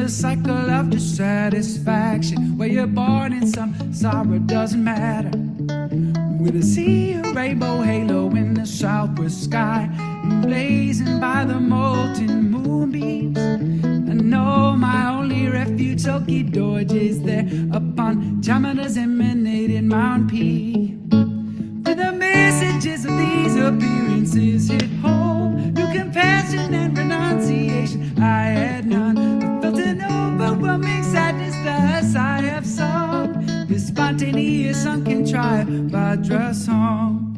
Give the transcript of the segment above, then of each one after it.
endless cycle of dissatisfaction, where you're born in some sorrow doesn't matter. With a sea of rainbow halo in the southwest sky, blazing by the molten moonbeams, I know my only refuge, Toki is there upon Chamana's emanating Mount P. With the messages of these appearances hit home, new compassion and renunciation I had none. I felt an overwhelming sadness, thus I have sung this spontaneous uncontrived Vajra song.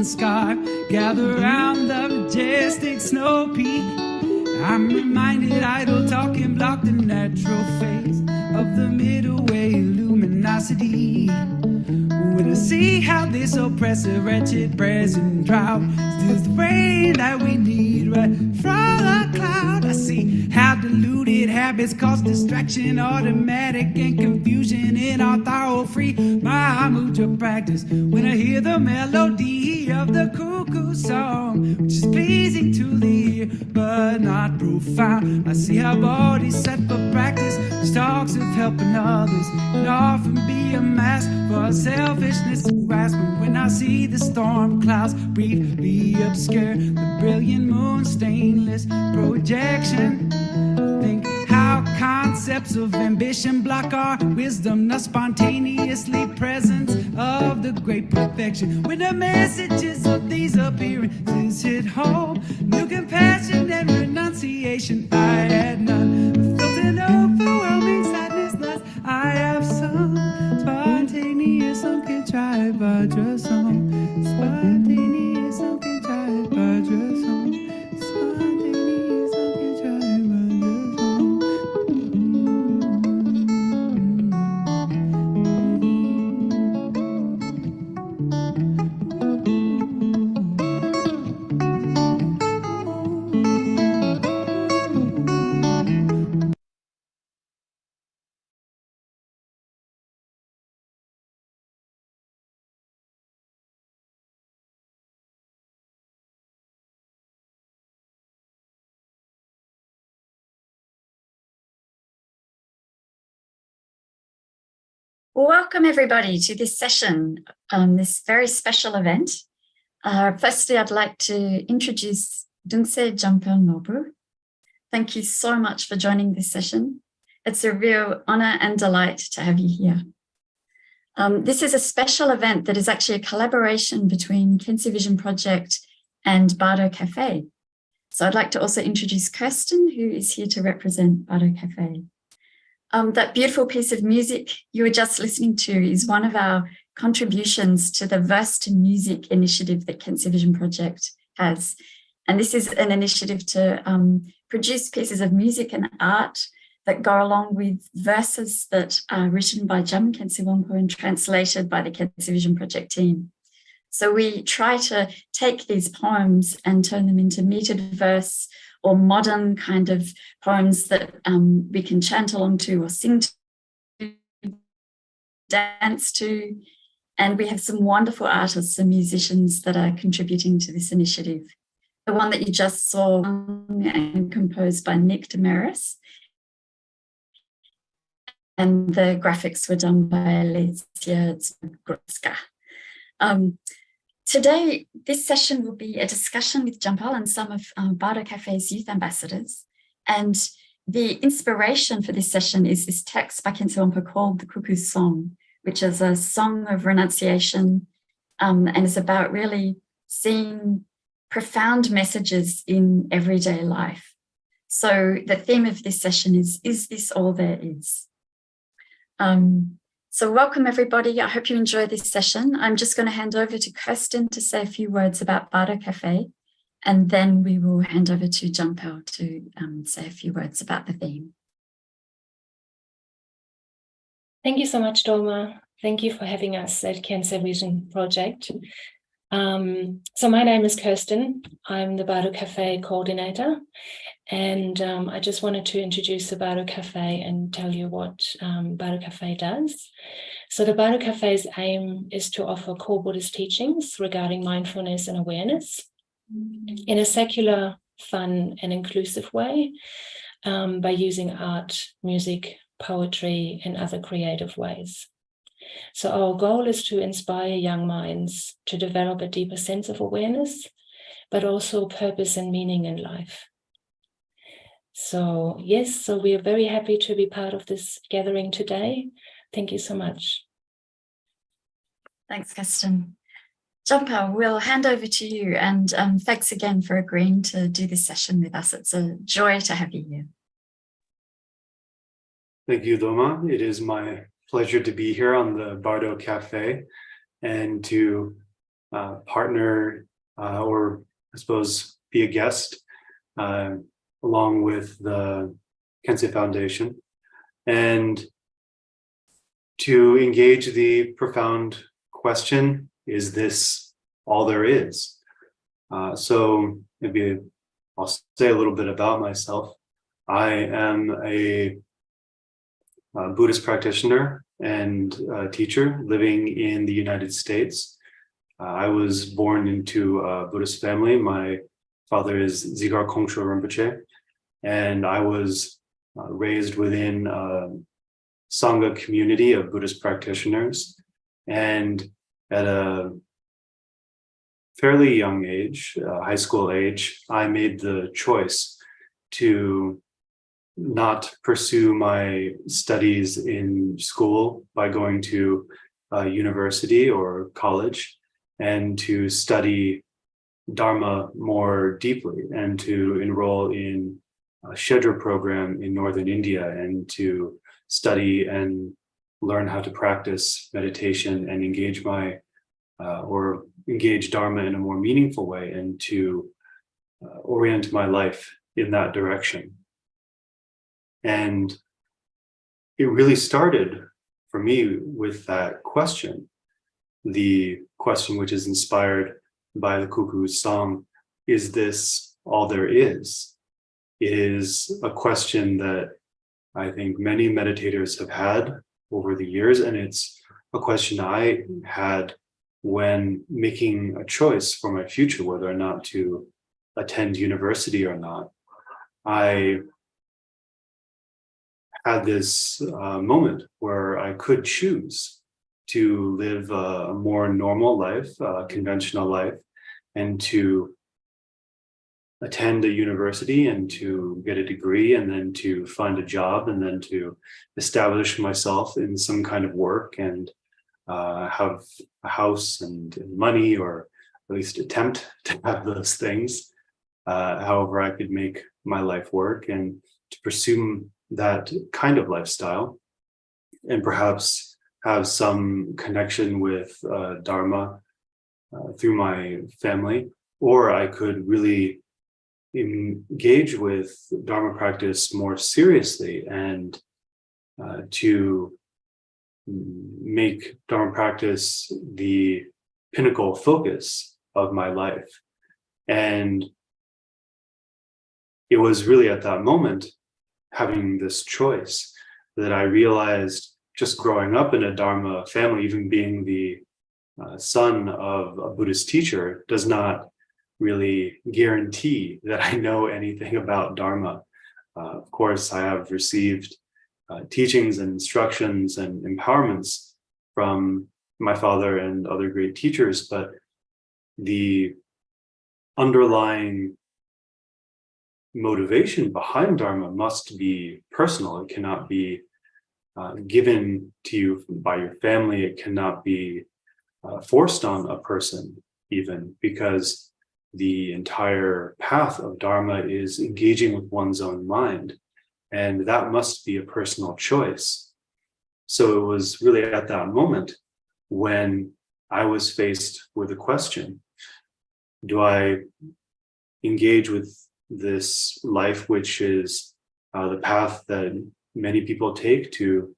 Sky, gather round the majestic snow peak. I'm reminded idle talking block the natural face of the middle way luminosity. When I see how this oppressive, wretched present drought steals the rain that we need right from the cloud, I see how deluded habits cause distraction, automatic and confusion in our thorough-free my mudra practice. When I hear the melody of the cuckoo song, which is pleasing to the ear but not profound, I see how bodies set for practice, which talks of helping others and often be a mask for selfishness and grasping. When I see the storm clouds briefly obscure the brilliant moon stainless projection, think how concepts of ambition block our wisdom, the spontaneously presence of the great perfection. When the messages of these appearances hit home, new compassion and renunciation I had none. I felt an overwhelming sadness, thus I have sung spontaneous uncontrived Vajra song. Spontaneous uncontrived Vajra song. Spontaneous uncontrived Vajra song. Welcome everybody to this session, this very special event. Firstly, I'd like to introduce Dungse Jampal Norbu. Thank you so much for joining this session. It's a real honor and delight to have you here. This is a special event that is actually a collaboration between Khyentse Vision Project and Bardo Café. So I'd like to also introduce Kirsten, who is here to represent Bardo Café. That beautiful piece of music you were just listening to is one of our contributions to the Verse to Music initiative that Khyentse Vision Project has. And this is an initiative to produce pieces of music and art that go along with verses that are written by Jamyang Khyentse Wangpo and translated by the Khyentse Vision Project team. So we try to take these poems and turn them into metered verse or modern kind of poems that we can chant along to or sing to, dance to. And we have some wonderful artists and musicians that are contributing to this initiative. The one that you just saw and composed by Nick Damaris. And the graphics were done by Alicia Zgrodzka. Today, this session will be a discussion with Jampal and some of Bardo Café's youth ambassadors. And the inspiration for this session is this text by Khyentse Wangpo called The Cuckoo Song, which is a song of renunciation and is about really seeing profound messages in everyday life. So the theme of this session is this all there is? So welcome everybody. I hope you enjoy this session. I'm just going to hand over to Kirsten to say a few words about Bardo Café, And then we will hand over to Jampal to say a few words about the theme. Thank you so much, Dharma. Thank you for having us at Khyentse Vision Project. So my name is Kirsten. I'm the Bardo Café coordinator. And I just wanted to introduce the Bardo Café and tell you what Bardo Café does. So the Bardo Café's aim is to offer core Buddhist teachings regarding mindfulness and awareness in a secular, fun, and inclusive way by using art, music, poetry, and other creative ways. So our goal is to inspire young minds to develop a deeper sense of awareness, but also purpose and meaning in life. So yes, so we are very happy to be part of this gathering today. Thank you so much. Thanks, Kirsten. Jampal, we'll hand over to you, and thanks again for agreeing to do this session with us. It's a joy to have you here. Thank you, Doma. It is my pleasure to be here on the Bardo Café and to partner or I suppose be a guest along with the Khyentse Foundation and to engage the profound question, is this all there is? So maybe I'll say a little bit about myself. I am a Buddhist practitioner and teacher living in the United States. I was born into a Buddhist family. My father is Dzigar Kongtrul Rinpoche, and I was raised within a Sangha community of Buddhist practitioners. And at a fairly young age, high school age, I made the choice to not pursue my studies in school by going to university or college, and to study Dharma more deeply and to enroll in a Shedra program in northern India and to study and learn how to practice meditation and engage engage Dharma in a more meaningful way, and to orient my life in that direction. And it really started for me with that question, the question which is inspired by the Cuckoo song, is this all there is? It is a question that I think many meditators have had over the years, and it's a question I had when making a choice for my future, whether or not to attend university or not. I had this moment where I could choose to live a more normal life, a conventional life, and to attend a university and to get a degree and then to find a job and then to establish myself in some kind of work and have a house and money, or at least attempt to have those things, however I could make my life work, and to pursue that kind of lifestyle and perhaps have some connection with Dharma through my family. Or I could really engage with Dharma practice more seriously and to make Dharma practice the pinnacle focus of my life. And it was really at that moment, having this choice, that I realized, just growing up in a Dharma family, even being the son of a Buddhist teacher, does not really guarantee that I know anything about Dharma. Of course, I have received teachings and instructions and empowerments from my father and other great teachers, but the underlying motivation behind Dharma must be personal. It cannot be given to you by your family. It cannot be forced on a person, even, because the entire path of Dharma is engaging with one's own mind, and that must be a personal choice. So it was really at that moment when I was faced with a question: do I engage with this life, which is the path that many people take to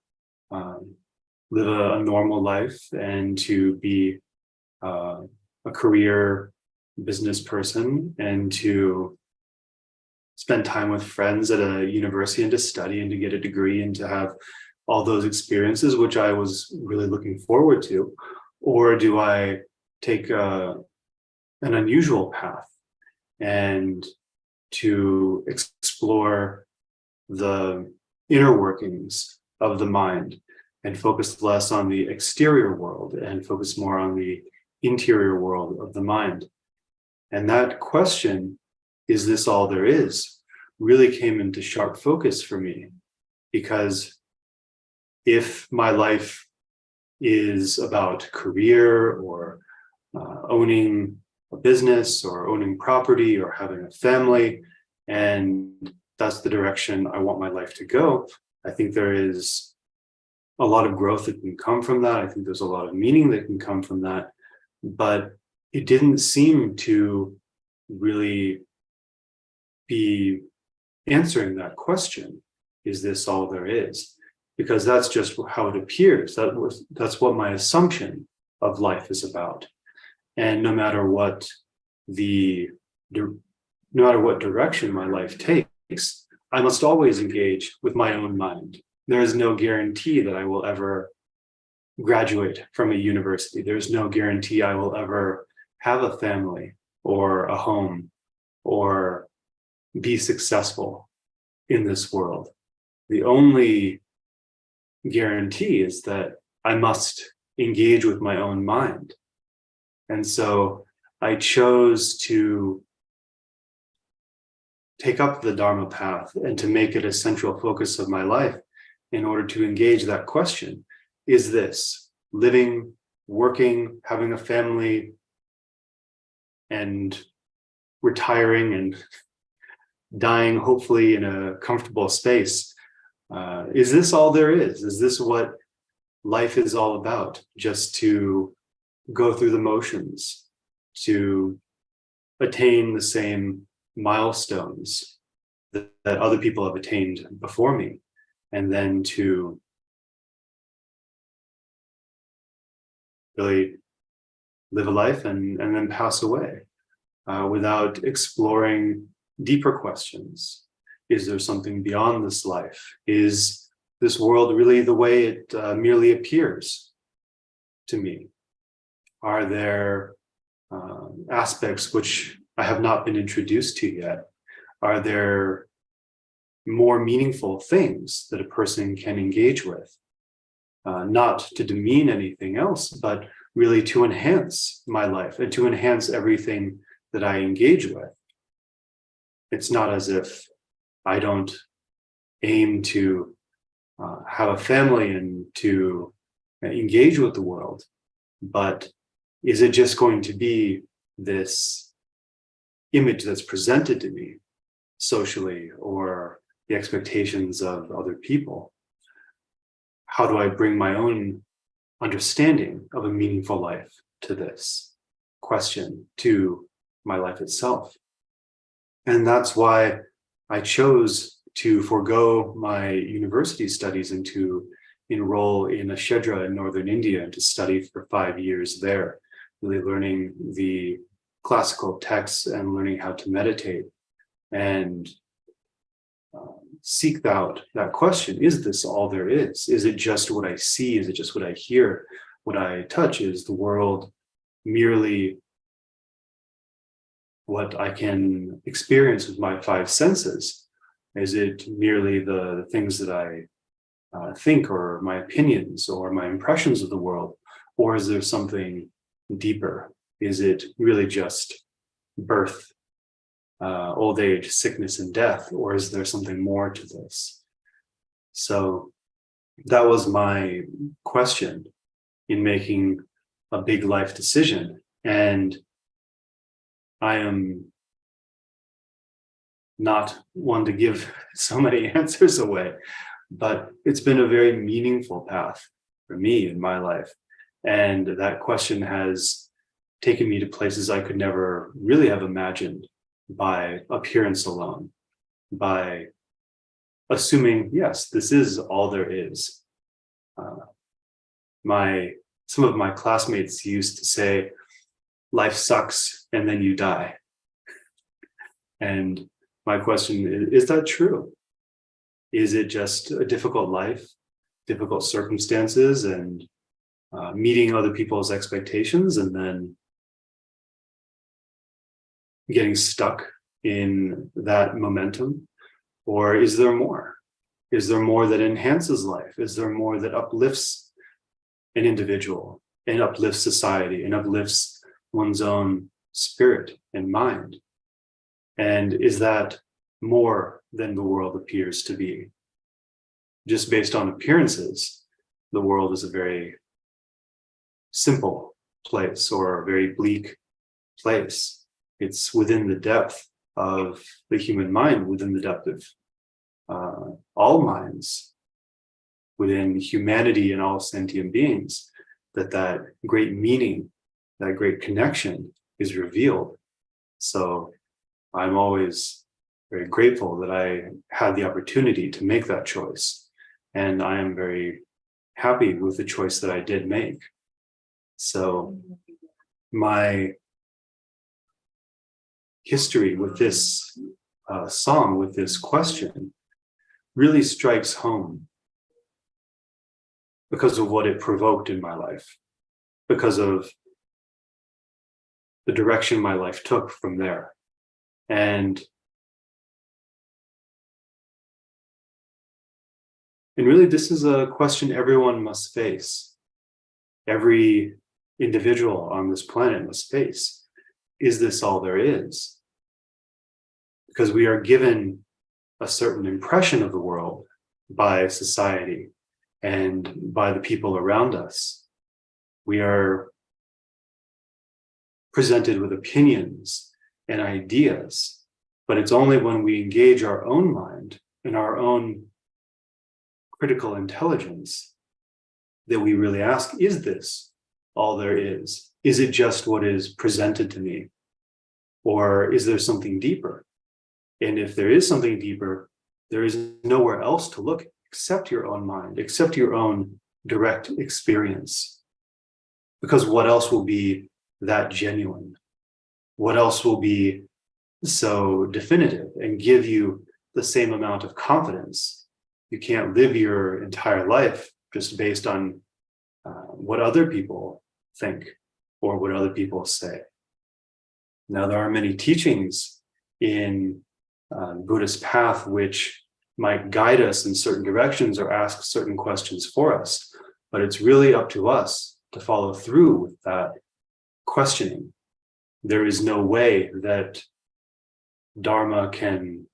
live a normal life and to be a career business person and to spend time with friends at a university and to study and to get a degree and to have all those experiences, which I was really looking forward to? Or do I take an unusual path and to explore the inner workings of the mind and focus less on the exterior world and focus more on the interior world of the mind? And that question, is this all there is, really came into sharp focus for me, because if my life is about career or owning a business or owning property or having a family, and that's the direction I want my life to go, I think there is a lot of growth that can come from that. I think there's a lot of meaning that can come from that. But it didn't seem to really be answering that question, is this all there is? Because that's just how it appears. That's what my assumption of life is about. And no matter what direction my life takes, I must always engage with my own mind. There is no guarantee that I will ever graduate from a university. There's no guarantee I will ever have a family or a home or be successful in this world. The only guarantee is that I must engage with my own mind. And so I chose to take up the Dharma path and to make it a central focus of my life in order to engage that question. Is this living, working, having a family, and retiring and dying, hopefully in a comfortable space? Is this all there is? Is this what life is all about? Just to go through the motions, to attain the same milestones that other people have attained before me, and then to really live a life and then pass away without exploring deeper questions. Is there something beyond this life? Is this world really the way it merely appears to me? Are there aspects which I have not been introduced to yet? Are there more meaningful things that a person can engage with? Not to demean anything else, but really to enhance my life and to enhance everything that I engage with. It's not as if I don't aim to have a family and to engage with the world, but is it just going to be this image that's presented to me socially or the expectations of other people? How do I bring my own understanding of a meaningful life to this question, to my life itself? And that's why I chose to forego my university studies and to enroll in a Shedra in northern India and to study for 5 years there, really learning the classical texts and learning how to meditate and seek out that question. Is this all there is? Is it just what I see? Is it just what I hear? What I touch? Is the world merely what I can experience with my 5 senses? Is it merely the things that I think, or my opinions, or my impressions of the world? Or is there something deeper? Is it really just birth, old age, sickness, and death? Or is there something more to this? So that was my question in making a big life decision. And I am not one to give so many answers away, but it's been a very meaningful path for me in my life. And that question has taken me to places I could never really have imagined by appearance alone, by assuming, yes, this is all there is. Some of my classmates used to say, life sucks and then you die. And my question is that true? Is it just a difficult life, difficult circumstances, and meeting other people's expectations and then getting stuck in that momentum? Or is there more? Is there more that enhances life? Is there more that uplifts an individual and uplifts society and uplifts one's own spirit and mind? And is that more than the world appears to be? Just based on appearances, the world is a very simple place or a very bleak place. It's within the depth of the human mind, within the depth of all minds, within humanity and all sentient beings, that great meaning, that great connection is revealed. So I'm always very grateful that I had the opportunity to make that choice. And I am very happy with the choice that I did make. So my history with this song, with this question, really strikes home because of what it provoked in my life, because of the direction my life took from there. And really, this is a question everyone must face. Every individual on this planet must face. Is this all there is? Because we are given a certain impression of the world by society and by the people around us. We are presented with opinions and ideas, but it's only when we engage our own mind and our own critical intelligence that we really ask, is this all there is? Is it just what is presented to me? Or is there something deeper? And if there is something deeper, there is nowhere else to look except your own mind, except your own direct experience. Because what else will be that genuine? What else will be so definitive and give you the same amount of confidence? You can't live your entire life just based on what other people think or what other people say. Now, there are many teachings in Buddhist path which might guide us in certain directions or ask certain questions for us, but it's really up to us to follow through with that questioning. There is no way that Dharma can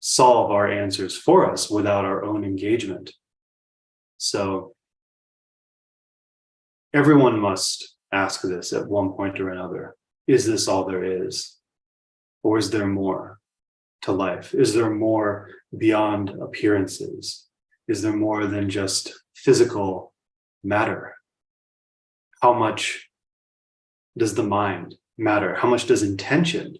solve our answers for us without our own engagement. So everyone must ask this at one point or another. Is this all there is? Or is there more to life? Is there more beyond appearances? Is there more than just physical matter? How much does the mind matter? How much does intention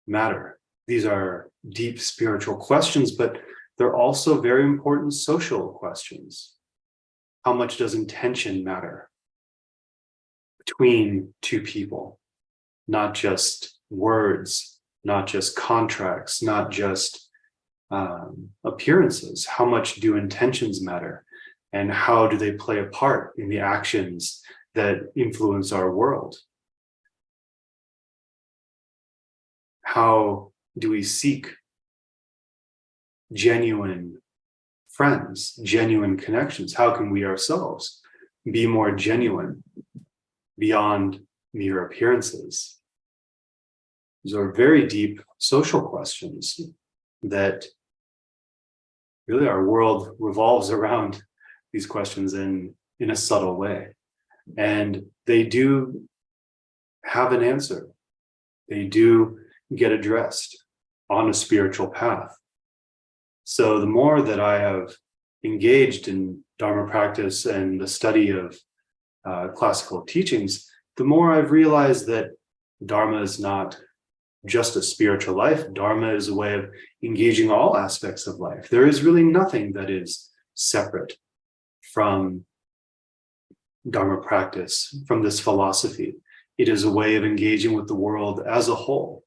matter? These are deep spiritual questions, but they're also very important social questions. How much does intention matter between two people? Not just words, not just contracts, not just appearances. How much do intentions matter? And how do they play a part in the actions that influence our world? How do we seek genuine friends, genuine connections? How can we ourselves be more genuine beyond mere appearances? These are very deep social questions that really our world revolves around these questions in a subtle way. And they do have an answer. They do get addressed on a spiritual path. So the more that I have engaged in Dharma practice and the study of classical teachings, the more I've realized that Dharma is not just a spiritual life. Dharma is a way of engaging all aspects of life. There is really nothing that is separate from Dharma practice, from this philosophy. It is a way of engaging with the world as a whole.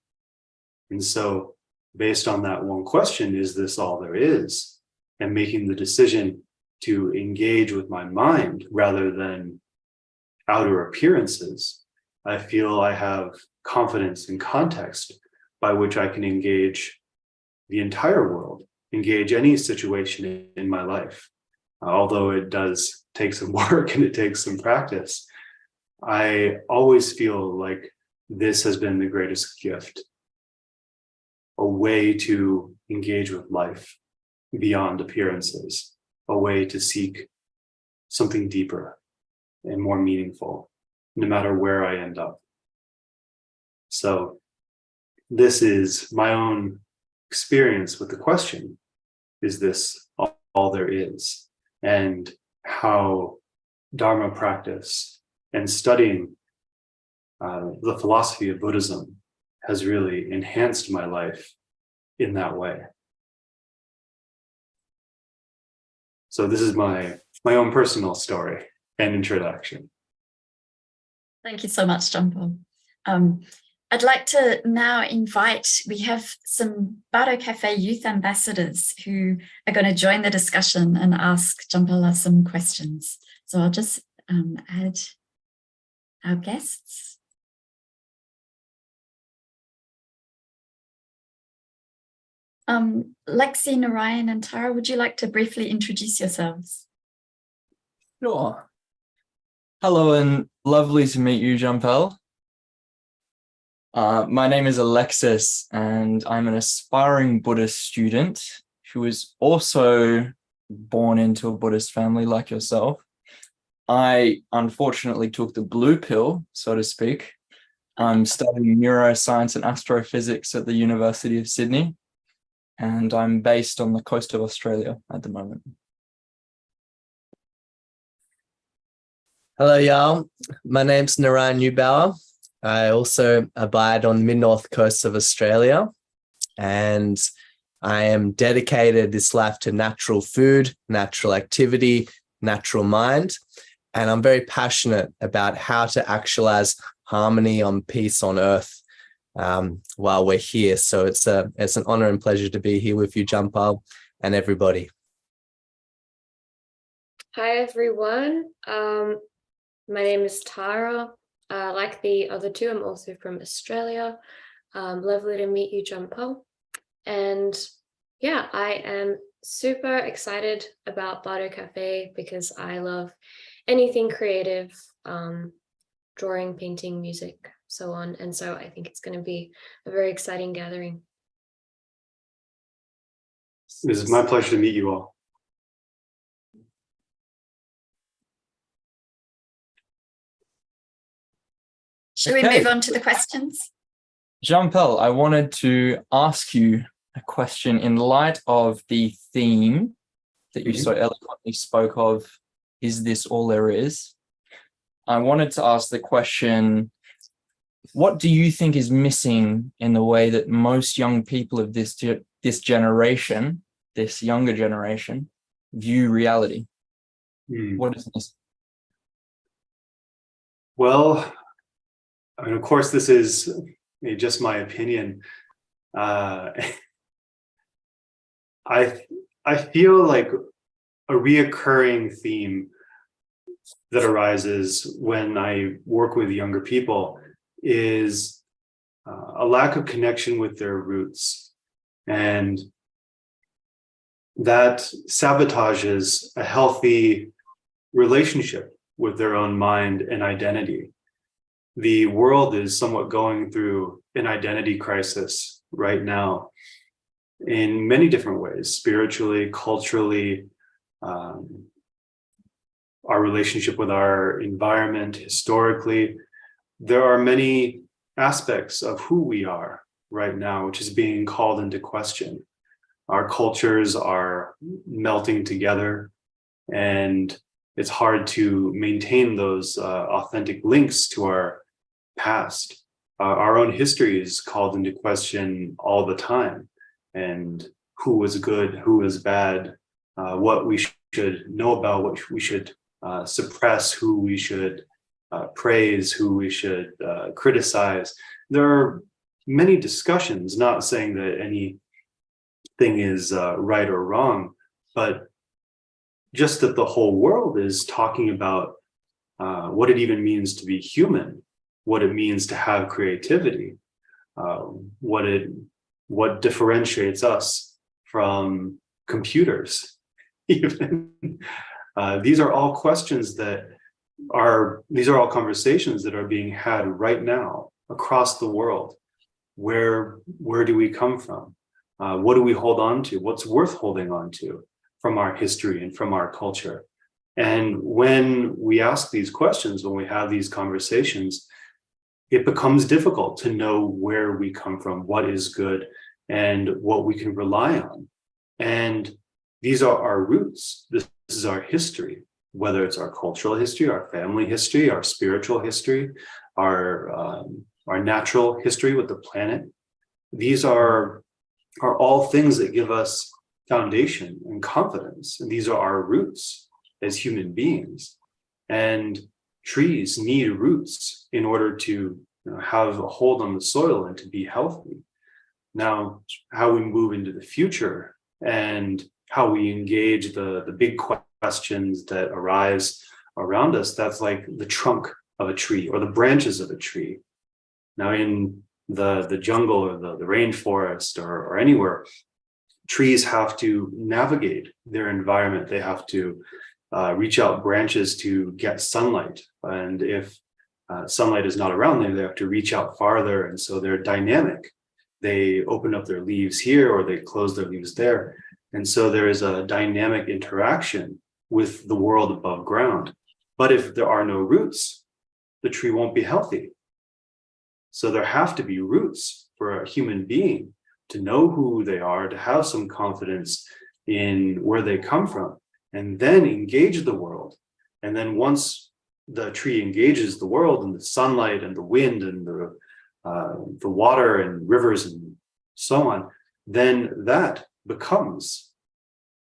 And so, based on that one question, is this all there is? And making the decision to engage with my mind rather than outer appearances, I feel I have confidence and context by which I can engage the entire world, engage any situation in my life. Although it does take some work and it takes some practice, I always feel like this has been the greatest gift, a way to engage with life beyond appearances, a way to seek something deeper and more meaningful, no matter where I end up. So this is my own experience with the question, is this all there is? And how Dharma practice and studying the philosophy of Buddhism has really enhanced my life in that way. So this is my own personal story and introduction. Thank you so much, Jampal. I'd like to now invite, we have some Bardo Café youth ambassadors who are going to join the discussion and ask Jampal some questions. So I'll just add our guests. Lexi, Narayan and Tara, would you like to briefly introduce yourselves? Sure. Hello and lovely to meet you, Jampal. My name is Alexis and I'm an aspiring Buddhist student who was also born into a Buddhist family like yourself. I unfortunately took the blue pill, so to speak. I'm studying neuroscience and astrophysics at the University of Sydney, and I'm based on the coast of Australia at the moment. Hello, y'all. My name's Narayan Neubauer. I also abide on the mid-north coast of Australia, and I am dedicated this life to natural food, natural activity, natural mind, and I'm very passionate about how to actualize harmony and peace on earth while we're here. So it's an honor and pleasure to be here with you, Jampal, and everybody. Hi, everyone. My name is Tara. Like the other two, I'm also from Australia. Lovely to meet you, Jampal. And yeah, I am super excited about Bardo Café because I love anything creative, drawing, painting, music, so on. And so I think it's going to be a very exciting gathering. It is my pleasure to meet you all. Should we move on to the questions? Jampal, I wanted to ask you a question in light of the theme that you so eloquently spoke of, is this all there is? I wanted to ask the question, what do you think is missing in the way that most young people of this generation, this younger generation, view reality? What is this? Well, I mean, of course, this is just my opinion. I feel like a reoccurring theme that arises when I work with younger people is a lack of connection with their roots. And that sabotages a healthy relationship with their own mind and identity. The world is somewhat going through an identity crisis right now in many different ways, spiritually, culturally, our relationship with our environment, historically. There are many aspects of who we are right now, which is being called into question. Our cultures are melting together, and it's hard to maintain those authentic links to our past. our own history is called into question all the time, and who was good, who was bad, what we should know about, what we should suppress, who we should praise, who we should criticize. There are many discussions, not saying that anything is right or wrong, but just that the whole world is talking about what it even means to be human, what it means to have creativity, what differentiates us from computers. Even these are all questions these are all conversations that are being had right now across the world. Where do we come from? What do we hold on to? What's worth holding on to from our history and from our culture? And when we ask these questions, when we have these conversations, it becomes difficult to know where we come from, what is good, and what we can rely on. And these are our roots. This is our history, whether it's our cultural history, our family history, our spiritual history, our natural history with the planet. These are all things that give us foundation and confidence. And these are our roots as human beings. And trees need roots in order to have a hold on the soil and to be healthy. Now, how we move into the future and how we engage the big questions that arise around us, that's like the trunk of a tree or the branches of a tree. Now, in the jungle or the rainforest or anywhere, trees have to navigate their environment. They have to reach out branches to get sunlight. And if sunlight is not around them, they have to reach out farther. And so they're dynamic. They open up their leaves here or they close their leaves there. And so there is a dynamic interaction with the world above ground. But if there are no roots, the tree won't be healthy. So there have to be roots for a human being to know who they are, to have some confidence in where they come from, and then engage the world. And then once the tree engages the world and the sunlight and the wind and the water and rivers and so on, then that becomes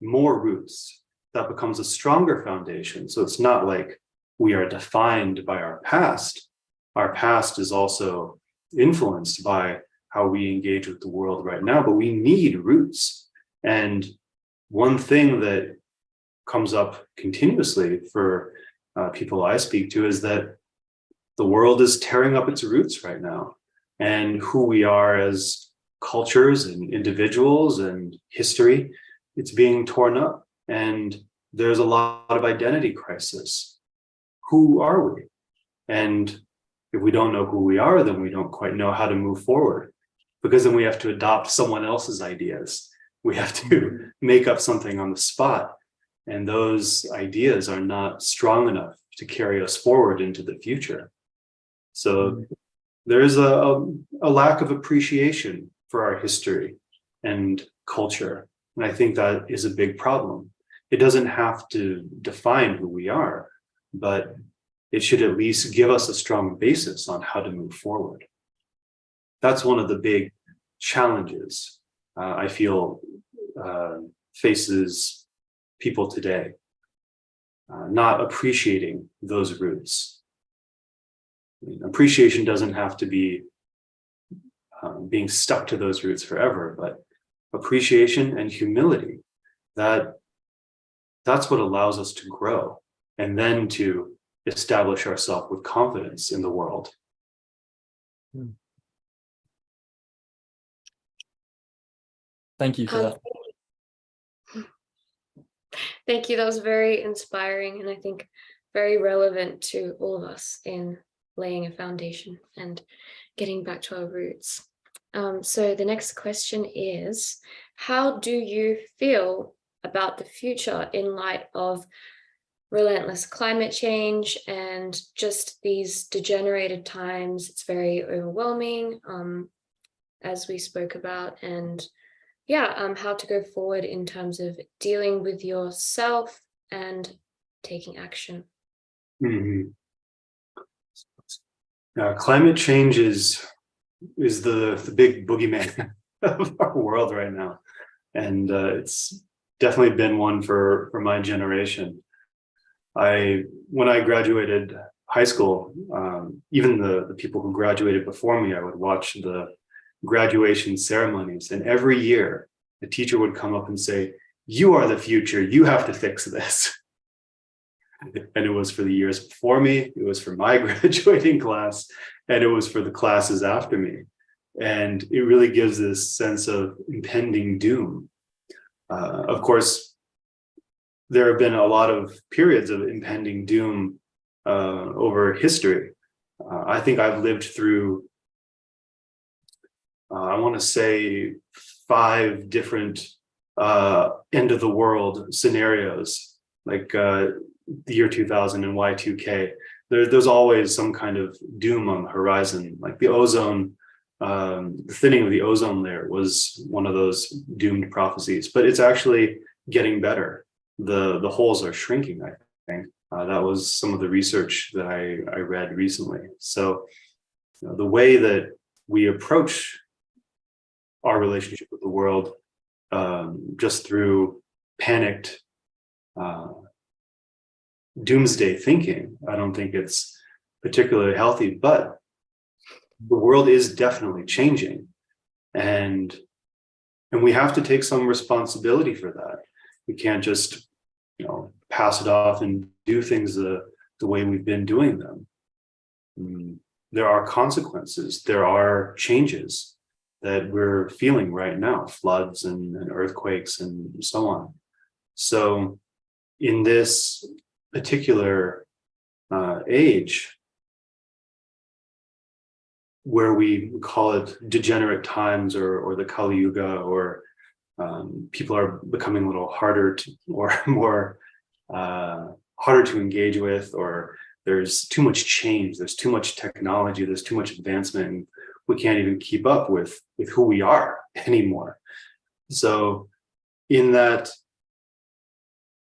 more roots. That becomes a stronger foundation. So it's not like we are defined by our past. Our past is also influenced by how we engage with the world right now, but we need roots. And one thing that comes up continuously for people I speak to is that the world is tearing up its roots right now, and who we are as cultures and individuals and history, it's being torn up. And there's a lot of identity crisis. Who are we? And if we don't know who we are, then we don't quite know how to move forward, because then we have to adopt someone else's ideas. We have to make up something on the spot. And those ideas are not strong enough to carry us forward into the future. So there is a lack of appreciation for our history and culture. And I think that is a big problem. It doesn't have to define who we are, but it should at least give us a strong basis on how to move forward. That's one of the big challenges I feel faces people today, not appreciating those roots. Appreciation doesn't have to be being stuck to those roots forever, but appreciation and humility, that's what allows us to grow and then to establish ourselves with confidence in the world. Thank you for that. Thank you. That was very inspiring and I think very relevant to all of us in laying a foundation and getting back to our roots. So the next question is, how do you feel about the future in light of relentless climate change and just these degenerated times? It's very overwhelming, as we spoke about, and how to go forward in terms of dealing with yourself and taking action. Climate change is is the big boogeyman of our world right now. And it's definitely been one for my generation. When I graduated high school, even the people who graduated before me, I would watch the graduation ceremonies, and every year the teacher would come up and say, "You are the future, you have to fix this." And it was for the years before me, it was for my graduating class, and it was for the classes after me. And it really gives this sense of impending doom. Of course, there have been a lot of periods of impending doom over history. I think I've lived through, I want to say, 5 different end of the world scenarios, like the year 2000 and Y2K. There's always some kind of doom on the horizon, like the ozone. The thinning of the ozone layer was one of those doomed prophecies, but it's actually getting better. The holes are shrinking, I think. That was some of the research that I read recently. So the way that we approach our relationship with the world just through panicked doomsday thinking, I don't think it's particularly healthy, but the world is definitely changing, and we have to take some responsibility for that. We can't just, pass it off and do things the way we've been doing them. There are consequences. There are changes that we're feeling right now, floods and earthquakes and so on. So in this particular age, where we call it degenerate times or the Kali Yuga, or people are becoming a little harder to, or more harder to engage with, or there's too much change, there's too much technology, there's too much advancement, and we can't even keep up with who we are anymore. So in that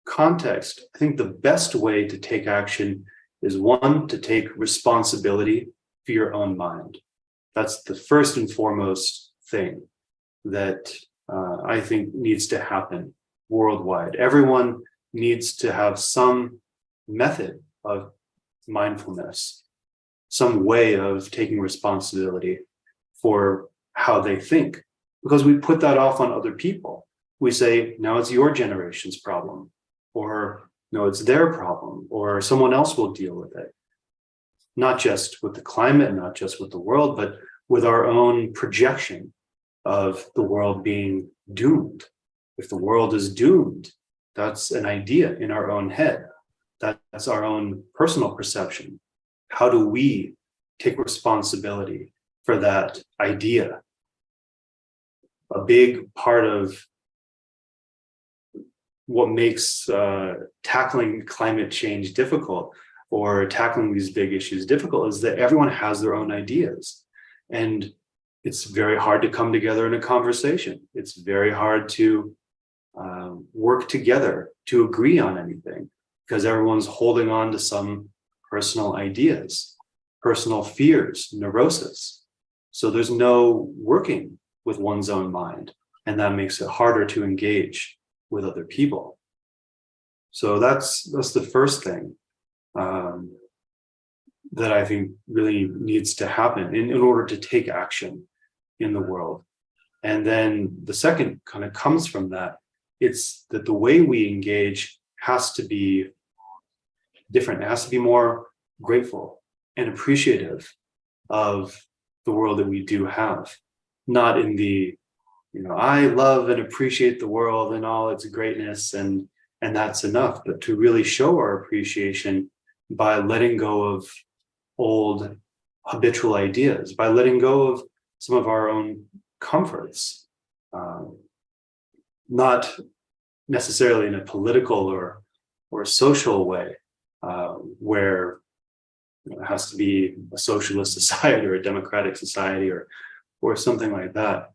context, I think the best way to take action is, one, to take responsibility for your own mind. That's the first and foremost thing that I think needs to happen worldwide. Everyone needs to have some method of mindfulness, some way of taking responsibility for how they think, because we put that off on other people. We say, now it's your generation's problem, or no, it's their problem, or someone else will deal with it. Not just with the climate, not just with the world, but with our own projection of the world being doomed. If the world is doomed, that's an idea in our own head. That's our own personal perception. How do we take responsibility for that idea? A big part of what makes tackling climate change difficult, or tackling these big issues difficult, is that everyone has their own ideas. And it's very hard to come together in a conversation. It's very hard to work together to agree on anything, because everyone's holding on to some personal ideas, personal fears, neurosis. So there's no working with one's own mind, and that makes it harder to engage with other people. So that's the first thing that I think really needs to happen in order to take action in the world. And then the second kind of comes from that. It's that the way we engage has to be different. It has to be more grateful and appreciative of the world that we do have. Not in the, I love and appreciate the world and all its greatness, and that's enough, but to really show our appreciation by letting go of old habitual ideas, by letting go of some of our own comforts, not necessarily in a political or social way, where it has to be a socialist society or a democratic society or something like that.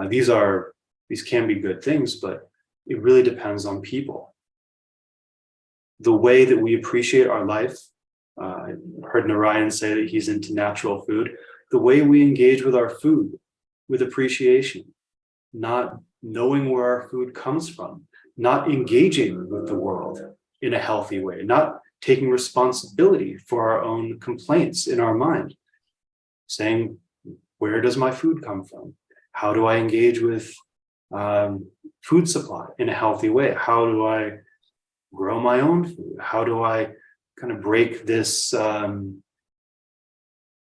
These can be good things, but it really depends on people. The way that we appreciate our life, I heard Narayan say that he's into natural food. the way we engage with our food, with appreciation, not knowing where our food comes from, not engaging with the world in a healthy way, not taking responsibility for our own complaints in our mind, saying, where does my food come from? How do I engage with food supply in a healthy way? How do I grow my own food? How do I kind of break this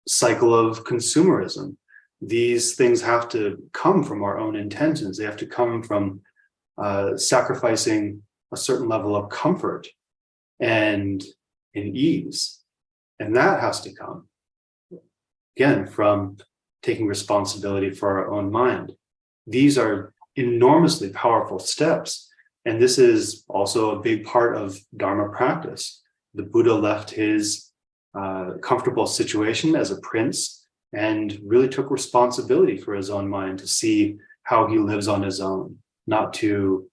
cycle of consumerism? These things have to come from our own intentions. They have to come from sacrificing a certain level of comfort and in ease. And that has to come, again, from taking responsibility for our own mind. These are enormously powerful steps. And this is also a big part of Dharma practice. The Buddha left his comfortable situation as a prince and really took responsibility for his own mind to see how he lives on his own, not to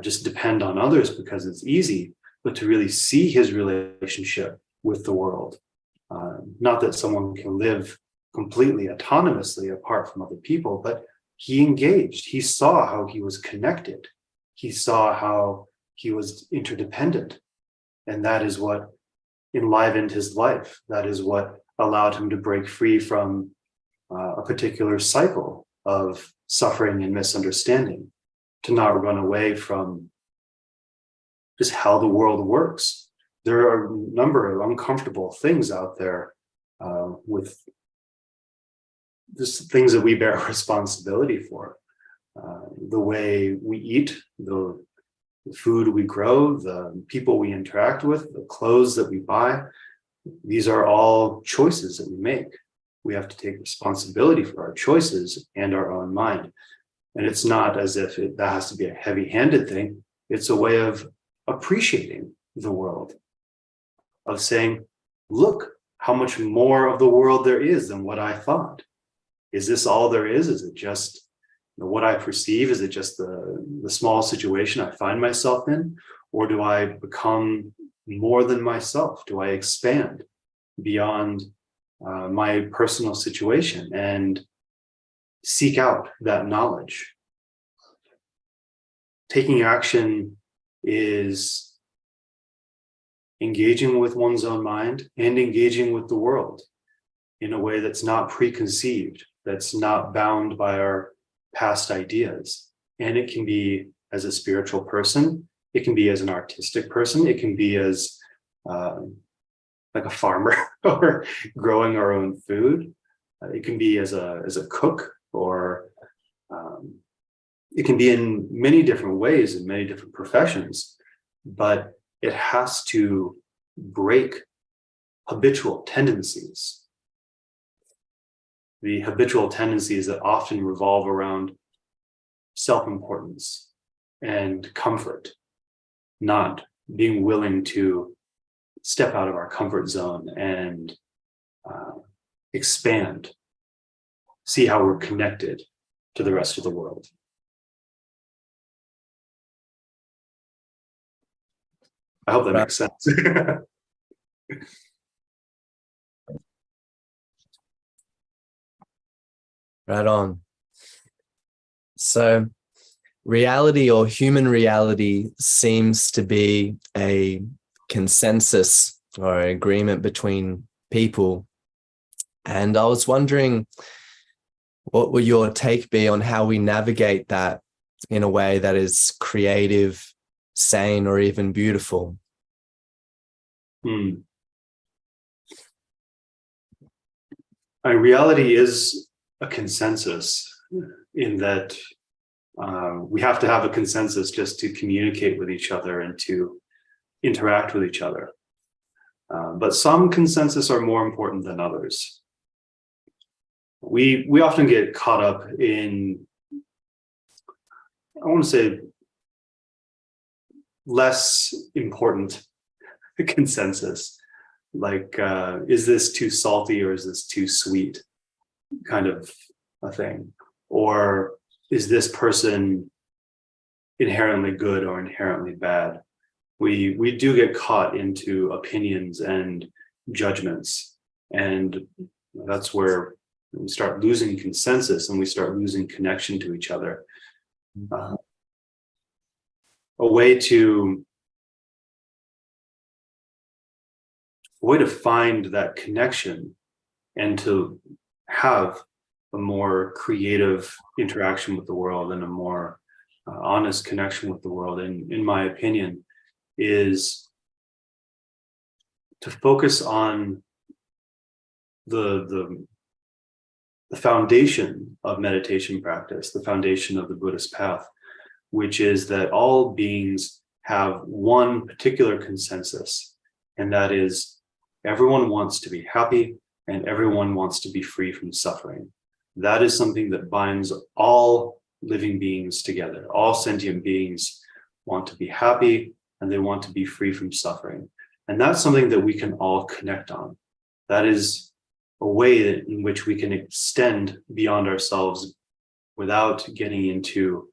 just depend on others because it's easy, but to really see his relationship with the world. Not that someone can live completely autonomously apart from other people, but he engaged. He saw how he was connected. He saw how he was interdependent. And that is what enlivened his life. That is what allowed him to break free from a particular cycle of suffering and misunderstanding, to not run away from just how the world works. There are a number of uncomfortable things out there with just things that we bear responsibility for. The way we eat, the food we grow, the people we interact with, the clothes that we buy, these are all choices that we make. We have to take responsibility for our choices and our own mind. And it's not as if that has to be a heavy-handed thing. It's a way of appreciating the world, of saying, look how much more of the world there is than what I thought. Is this all there is? Is it just what I perceive? Is it just the small situation I find myself in? Or do I become more than myself? Do I expand beyond my personal situation and seek out that knowledge? Taking action is engaging with one's own mind and engaging with the world in a way that's not preconceived, that's not bound by our past ideas. And it can be as a spiritual person, it can be as an artistic person, it can be as like a farmer or growing our own food. It can be as a cook, or it can be in many different ways in many different professions, but it has to break habitual tendencies. The habitual tendencies that often revolve around self-importance and comfort, not being willing to step out of our comfort zone and expand, see how we're connected to the rest of the world. I hope that makes sense. Right on. So reality, or human reality, seems to be a consensus or an agreement between people. And I was wondering, what would your take be on how we navigate that in a way that is creative, sane, or even beautiful? Reality is a consensus in that we have to have a consensus just to communicate with each other and to interact with each other. But some consensus are more important than others. We often get caught up in, I want to say, less important consensus, like is this too salty or is this too sweet, kind of a thing, or is this person inherently good or inherently bad? We do get caught into opinions and judgments, and that's where we start losing consensus and we start losing connection to each other. A way to find that connection and to have a more creative interaction with the world and a more honest connection with the world, in my opinion, is to focus on the foundation of meditation practice, the foundation of the Buddhist path, which is that all beings have one particular consensus, and that is everyone wants to be happy and everyone wants to be free from suffering. That is something that binds all living beings together. All sentient beings want to be happy and they want to be free from suffering. And that's something that we can all connect on. That is a way in which we can extend beyond ourselves without getting into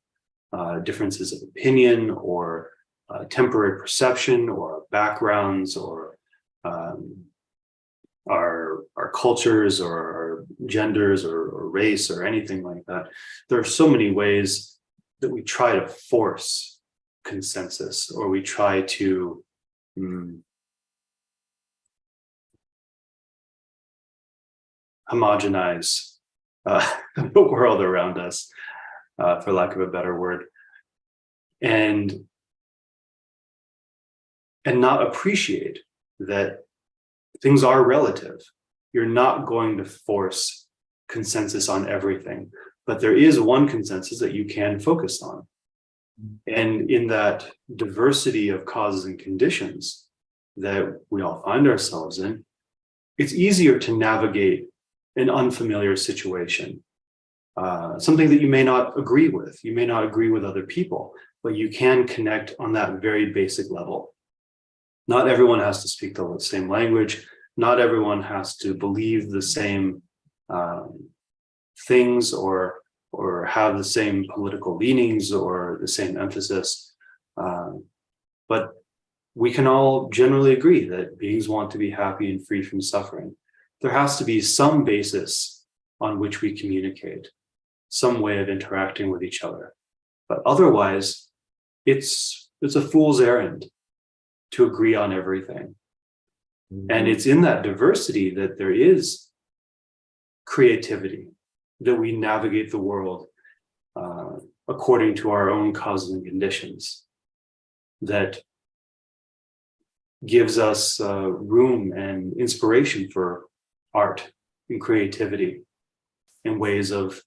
differences of opinion or temporary perception or backgrounds or our cultures or our genders or race or anything like that. There are so many ways that we try to force consensus, or we try to homogenize the world around us, for lack of a better word, and not appreciate that things are relative. You're not going to force consensus on everything, but there is one consensus that you can focus on. And in that diversity of causes and conditions that we all find ourselves in, it's easier to navigate an unfamiliar situation, something that you may not agree with. You may not agree with other people, but you can connect on that very basic level. Not everyone has to speak the same language. Not everyone has to believe the same things or have the same political leanings or the same emphasis. But we can all generally agree that beings want to be happy and free from suffering. There has to be some basis on which we communicate, some way of interacting with each other. But otherwise, it's a fool's errand to agree on everything. And it's in that diversity that there is creativity, that we navigate the world according to our own causes and conditions, that gives us room and inspiration for art and creativity and ways of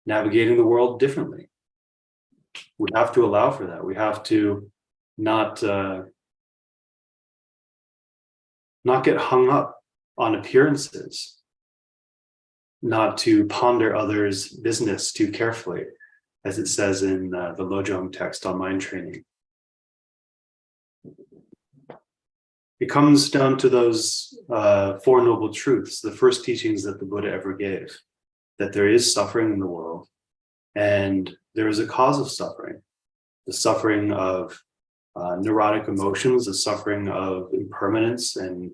navigating the world differently. We have to allow for that. We have to not get hung up on appearances, not to ponder others' business too carefully, as it says in the Lojong text on mind training. It comes down to those Four Noble Truths, the first teachings that the Buddha ever gave, that there is suffering in the world, and there is a cause of suffering, the suffering of neurotic emotions, the suffering of impermanence and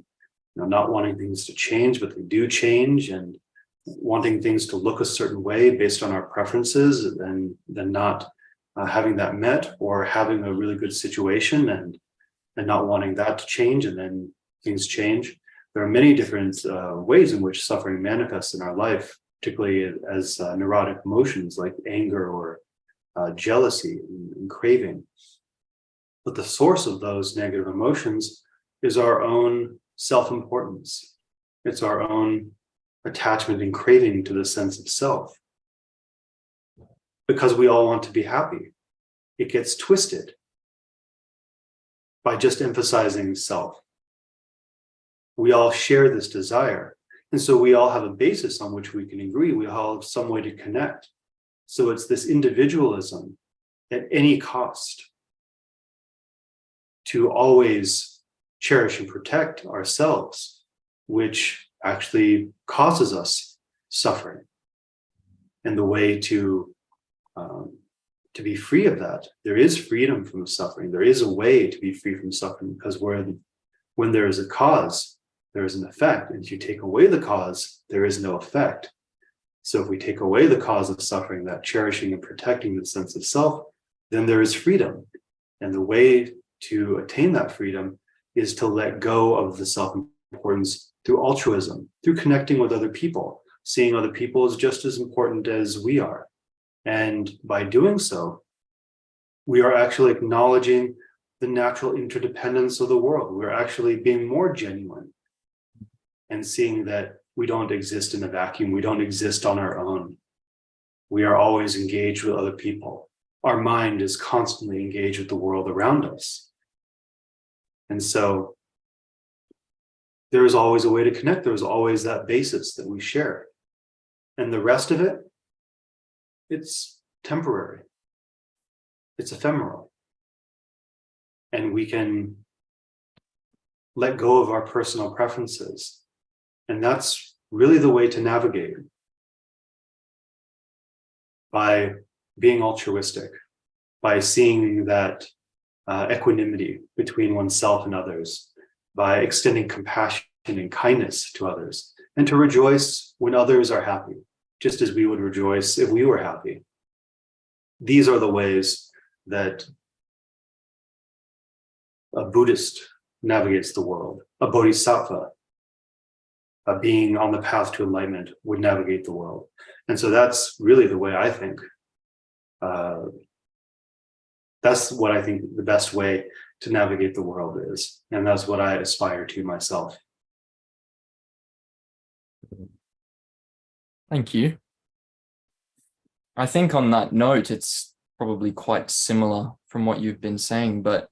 not wanting things to change, but they do change, and wanting things to look a certain way based on our preferences, and then not having that met, or having a really good situation and not wanting that to change, and then things change. There are many different ways in which suffering manifests in our life, particularly as neurotic emotions like anger or jealousy and craving. But the source of those negative emotions is our own self-importance. It's our own attachment and craving to the sense of self. Because we all want to be happy, it gets twisted by just emphasizing self. We all share this desire, and so we all have a basis on which we can agree. We all have some way to connect. So it's this individualism at any cost, to always cherish and protect ourselves, which actually causes us suffering. And the way to be free of that, there is freedom from suffering. There is a way to be free from suffering, because when there is a cause, there is an effect. And if you take away the cause, there is no effect. So if we take away the cause of suffering, that cherishing and protecting the sense of self, then there is freedom. And the way to attain that freedom is to let go of the self-importance through altruism, through connecting with other people, seeing other people as just as important as we are. And by doing so, we are actually acknowledging the natural interdependence of the world. We're actually being more genuine and seeing that we don't exist in a vacuum. We don't exist on our own. We are always engaged with other people. Our mind is constantly engaged with the world around us. And so there is always a way to connect. There's always that basis that we share. And the rest of it, it's temporary. It's ephemeral. And we can let go of our personal preferences. And that's really the way to navigate, by being altruistic, by seeing that equanimity between oneself and others, by extending compassion and kindness to others, and to rejoice when others are happy, just as we would rejoice if we were happy. These are the ways that a Buddhist navigates the world. A bodhisattva, a being on the path to enlightenment, would navigate the world. And so that's really the way I think. That's what I think the best way to navigate the world is. And that's what I aspire to myself. Thank you. I think on that note, it's probably quite similar from what you've been saying, but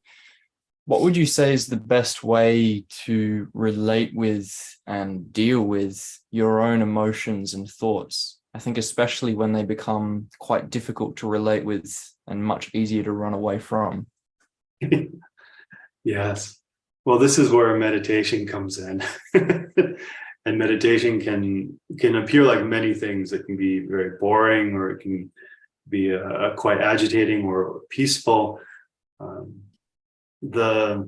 what would you say is the best way to relate with and deal with your own emotions and thoughts? I think especially when they become quite difficult to relate with and much easier to run away from. Yes. Well, this is where meditation comes in. And meditation can appear like many things. It can be very boring, or it can be quite agitating or peaceful. The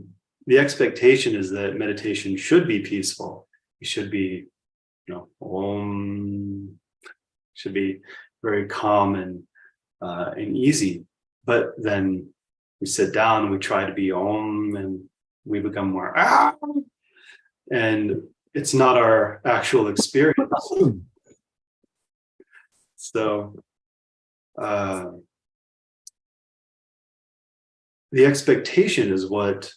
expectation is that meditation should be peaceful. It should be, should be very calm and easy. But then we sit down and we try to be and we become more and it's not our actual experience. So the expectation is what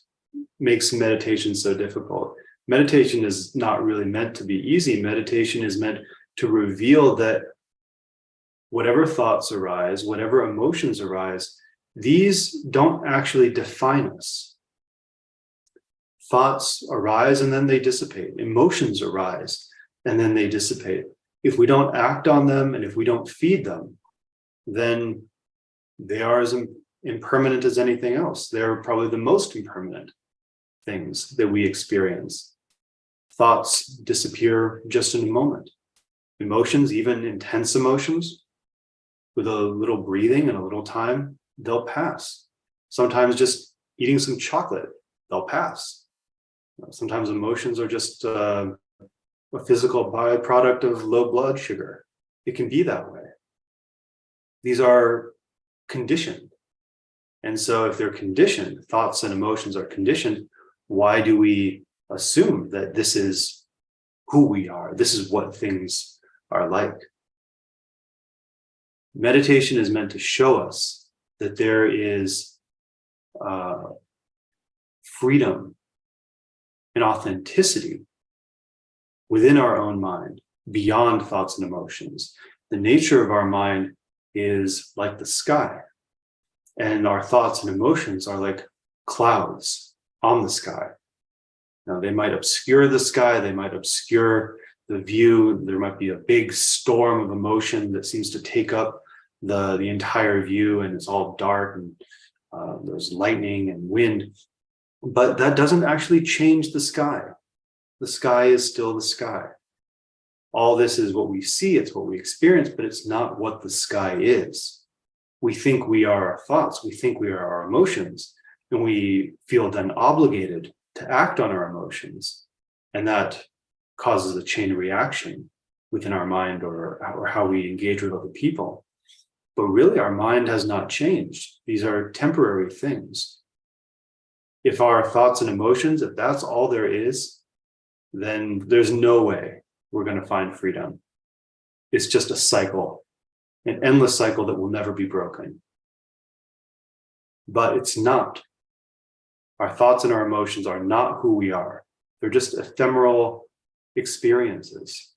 makes meditation so difficult. Meditation is not really meant to be easy. Meditation is meant to reveal that whatever thoughts arise, whatever emotions arise, these don't actually define us. Thoughts arise and then they dissipate. Emotions arise and then they dissipate. If we don't act on them and if we don't feed them, then they are as impermanent as anything else. They're probably the most impermanent things that we experience. Thoughts disappear just in a moment. Emotions, even intense emotions, with a little breathing and a little time, they'll pass. Sometimes just eating some chocolate, they'll pass. Sometimes emotions are just a physical byproduct of low blood sugar. It can be that way. These are conditioned. And so if they're conditioned, thoughts and emotions are conditioned, why do we assume that this is who we are? This is what things are like. Meditation is meant to show us that there is freedom and authenticity within our own mind, beyond thoughts and emotions. The nature of our mind is like the sky, and our thoughts and emotions are like clouds on the sky. Now, they might obscure the sky, they might obscure the view. There might be a big storm of emotion that seems to take up the entire view, and it's all dark, and there's lightning and wind. But that doesn't actually change the sky. The sky is still the sky. All this is what we see, it's what we experience, but it's not what the sky is. We think we are our thoughts, we think we are our emotions, and we feel then obligated to act on our emotions. And that causes a chain reaction within our mind or how we engage with other people. But really, our mind has not changed. These are temporary things. If our thoughts and emotions, if that's all there is, then there's no way we're going to find freedom. It's just a cycle, an endless cycle that will never be broken. But it's not. Our thoughts and our emotions are not who we are. They're just ephemeral experiences.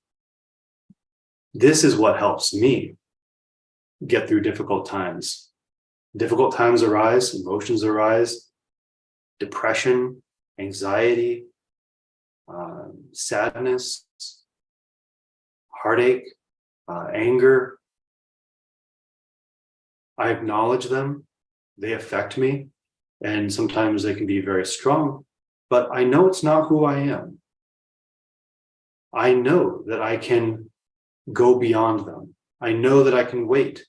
This is what helps me get through difficult times. Difficult times arise, emotions arise, depression, anxiety, sadness, heartache, anger. I acknowledge them. They affect me, and sometimes they can be very strong, but I know it's not who I am. I know that I can go beyond them. I know that I can wait.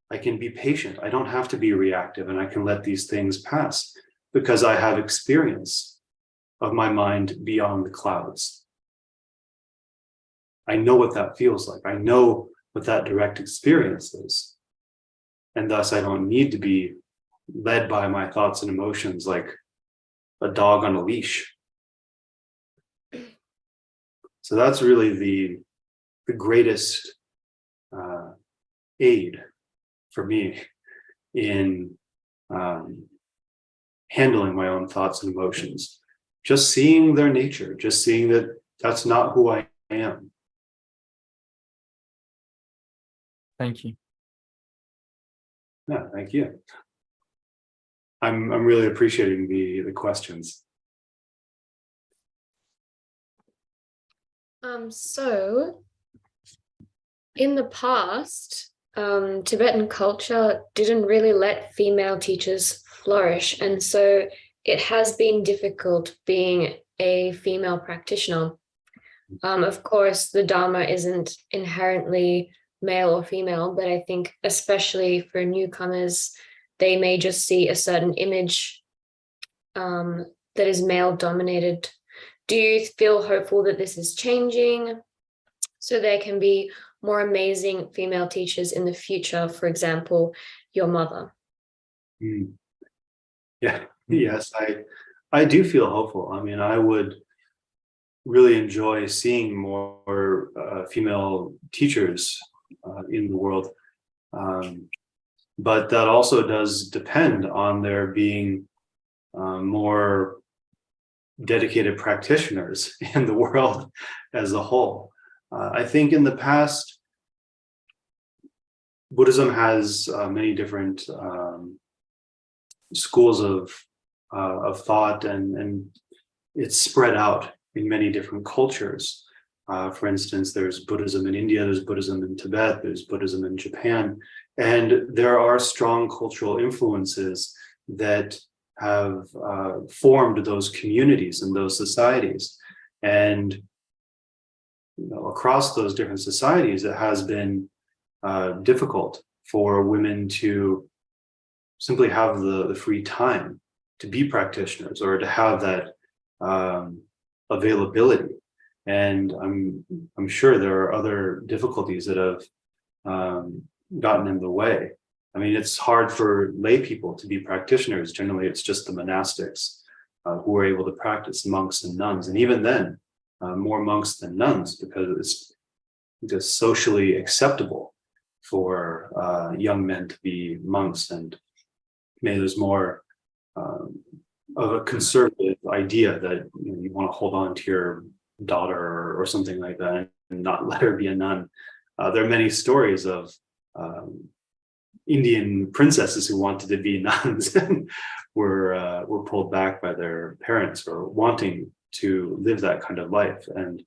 I can be patient. I don't have to be reactive, and I can let these things pass because I have experience of my mind beyond the clouds. I know what that feels like. I know what that direct experience is. And thus I don't need to be led by my thoughts and emotions like a dog on a leash. So that's really the greatest aid for me in handling my own thoughts and emotions. Just seeing their nature, just seeing that that's not who I am. Thank you. Yeah, thank you. I'm really appreciating the questions. So in the past, Tibetan culture didn't really let female teachers flourish, and so it has been difficult being a female practitioner. Of course, the Dharma isn't inherently male or female, but I think especially for newcomers, they may just see a certain image that is male dominated. Do you feel hopeful that this is changing so there can be more amazing female teachers in the future? For example, your mother. Yeah, yes, I do feel hopeful. I mean, I would really enjoy seeing more female teachers in the world. But that also does depend on there being more dedicated practitioners in the world as a whole. I think in the past, Buddhism has many different schools of thought, and it's spread out in many different cultures. For instance, there's Buddhism in India, there's Buddhism in Tibet, there's Buddhism in Japan, and there are strong cultural influences that have formed those communities and those societies. And across those different societies, it has been difficult for women to simply have the free time to be practitioners or to have that availability. And I'm sure there are other difficulties that have gotten in the way. I mean, it's hard for lay people to be practitioners. Generally, it's just the monastics who are able to practice, monks and nuns. And even then, more monks than nuns, because it's just socially acceptable for young men to be monks. And maybe there's more of a conservative idea that you want to hold on to your daughter or something like that and not let her be a nun. There are many stories of Indian princesses who wanted to be nuns and were pulled back by their parents for wanting to live that kind of life. And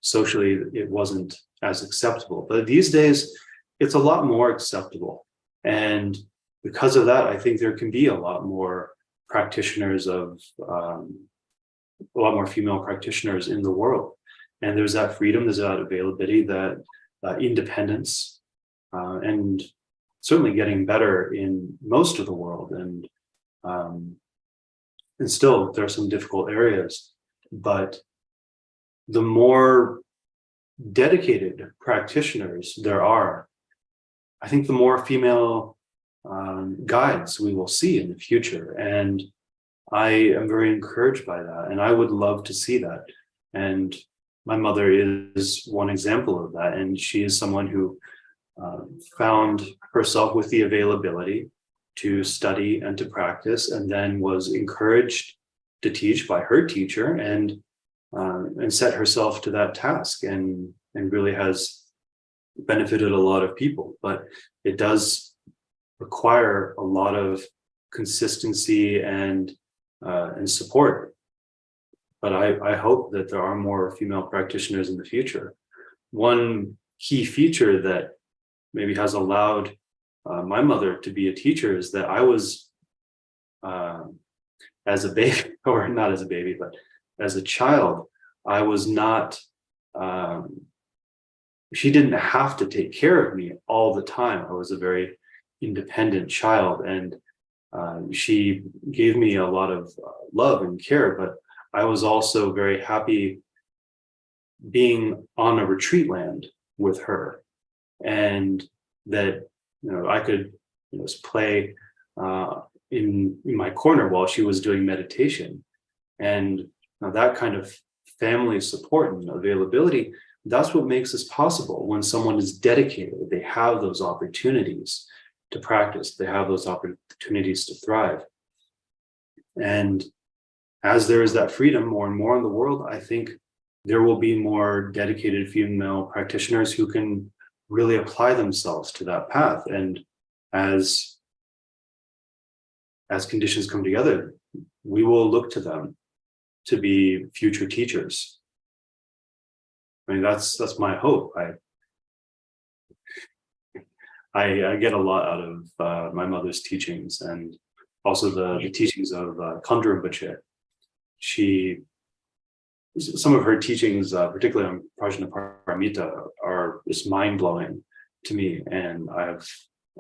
socially, it wasn't as acceptable. But these days, it's a lot more acceptable. And because of that, I think there can be a lot more practitioners of a lot more female practitioners in the world. And there's that freedom, there's that availability, that independence, and certainly getting better in most of the world. And still there are some difficult areas, but the more dedicated practitioners there are, I think the more female guides we will see in the future. And I am very encouraged by that. And I would love to see that. And my mother is one example of that. And she is someone who found herself with the availability to study and to practice, and then was encouraged to teach by her teacher, and set herself to that task, and really has benefited a lot of people. But it does require a lot of consistency and support. But I hope that there are more female practitioners in the future. One key feature that maybe has allowed my mother to be a teacher is that I was, as a baby, or not as a baby, but as a child, I was not, she didn't have to take care of me all the time. I was a very independent child, and she gave me a lot of love and care, but I was also very happy being on a retreat land with her, and that, I could just play in my corner while she was doing meditation. And that kind of family support and availability, that's what makes this possible. When someone is dedicated, they have those opportunities to practice, they have those opportunities to thrive. And as there is that freedom more and more in the world, I think there will be more dedicated female practitioners who can really apply themselves to that path. And as conditions come together, we will look to them to be future teachers. I mean, that's my hope. I get a lot out of my mother's teachings, and also the teachings of Khandro Rinpoche. Some of her teachings, particularly on Prajnaparamita, are just mind-blowing to me, and I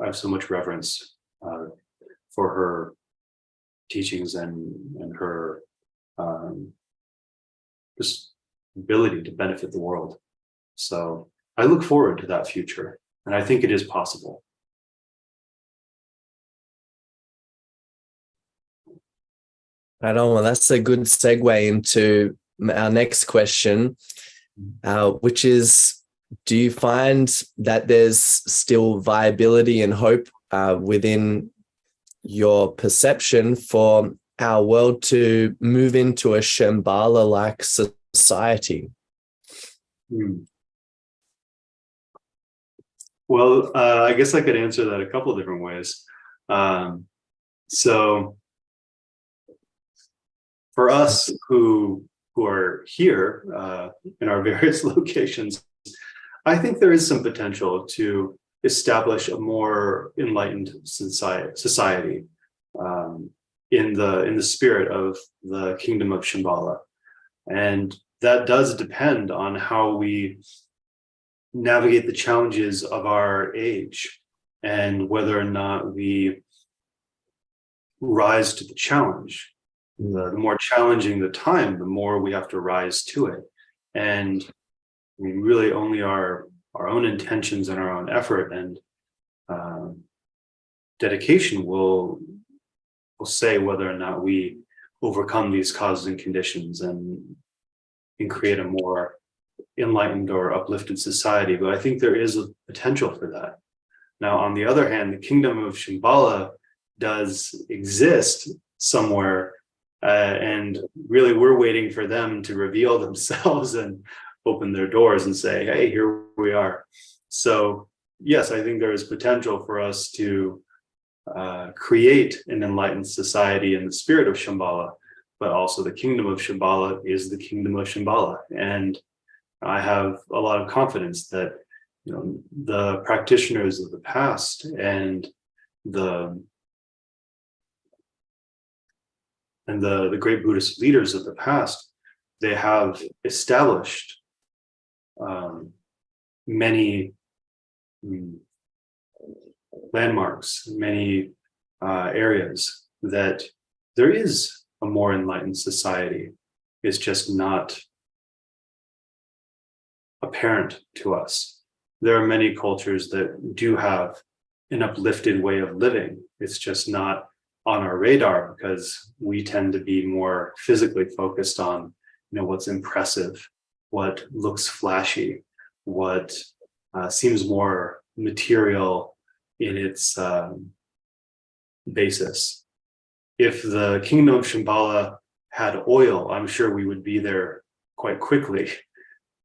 have so much reverence for her teachings and her just ability to benefit the world. So I look forward to that future, and I think it is possible. Right on. Well, that's a good segue into our next question, which is, do you find that there's still viability and hope within your perception for our world to move into a Shambhala-like society? Well, I guess I could answer that a couple of different ways. So for us who are here in our various locations, I think there is some potential to establish a more enlightened society in the spirit of the kingdom of Shambhala. And that does depend on how we navigate the challenges of our age, and whether or not we rise to the challenge. The more challenging the time, the more we have to rise to it. And I mean, really only our own intentions and our own effort and dedication will say whether or not we overcome these causes and conditions and create a more enlightened or uplifted society. But I think there is a potential for that. Now, on the other hand, the kingdom of Shambhala does exist somewhere, and really we're waiting for them to reveal themselves and open their doors and say, hey, here we are. So yes, I think there is potential for us to create an enlightened society in the spirit of Shambhala, but also the kingdom of Shambhala is the kingdom of Shambhala. And I have a lot of confidence that the practitioners of the past and the great Buddhist leaders of the past, they have established many landmarks, many areas that there is a more enlightened society. It's just not apparent to us. There are many cultures that do have an uplifted way of living. It's just not on our radar because we tend to be more physically focused on, what's impressive, what looks flashy, what seems more material in its basis. If the kingdom of Shambhala had oil, I'm sure we would be there quite quickly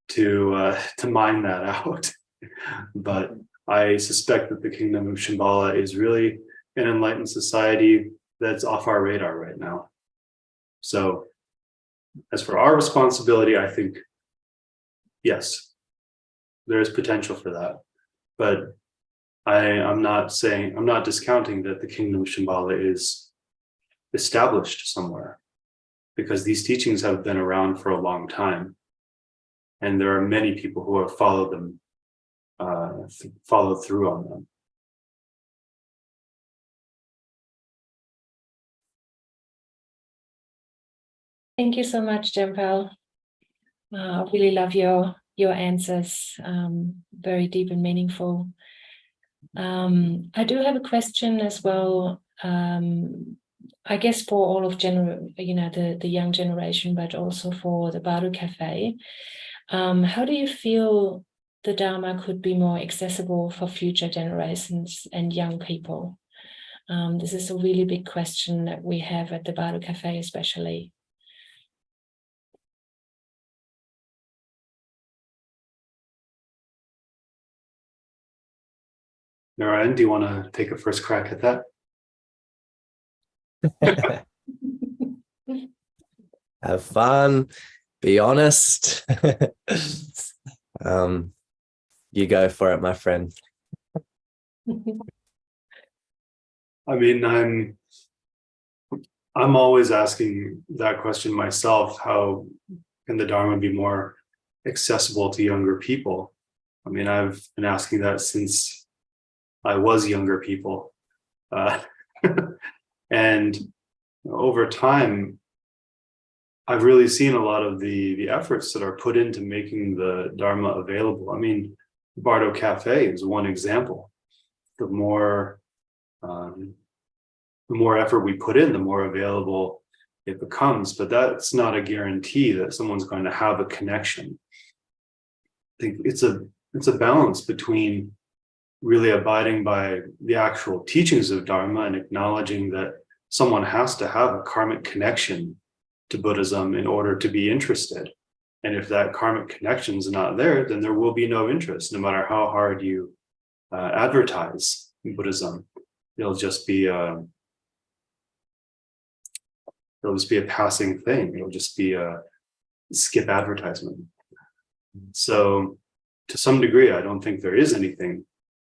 to mine that out. But I suspect that the kingdom of Shambhala is really an enlightened society that's off our radar right now. So as for our responsibility, I think, yes, there is potential for that. But I'm not discounting that the kingdom of Shambhala is established somewhere, because these teachings have been around for a long time. And there are many people who have followed them, followed through on them. Thank you so much, Jampal. I really love your answers. Very deep and meaningful. I do have a question as well. I guess for all of the young generation, but also for the Bardo Café. How do you feel the Dharma could be more accessible for future generations and young people? This is a really big question that we have at the Bardo Café, especially. Narayan, do you want to take a first crack at that? Have fun, be honest. You go for it, my friend. I mean, I'm always asking that question myself. How can the Dharma be more accessible to younger people? I mean, I've been asking that since I was younger people. And over time, I've really seen a lot of the efforts that are put into making the Dharma available. I mean, Bardo Café is one example. The more effort we put in, the more available it becomes. But that's not a guarantee that someone's going to have a connection. I think it's a balance between really abiding by the actual teachings of Dharma and acknowledging that someone has to have a karmic connection to Buddhism in order to be interested. And if that karmic connection is not there, then there will be no interest, no matter how hard you advertise Buddhism. It'll just be a passing thing. It'll just be a skip advertisement. So to some degree, I don't think there is anything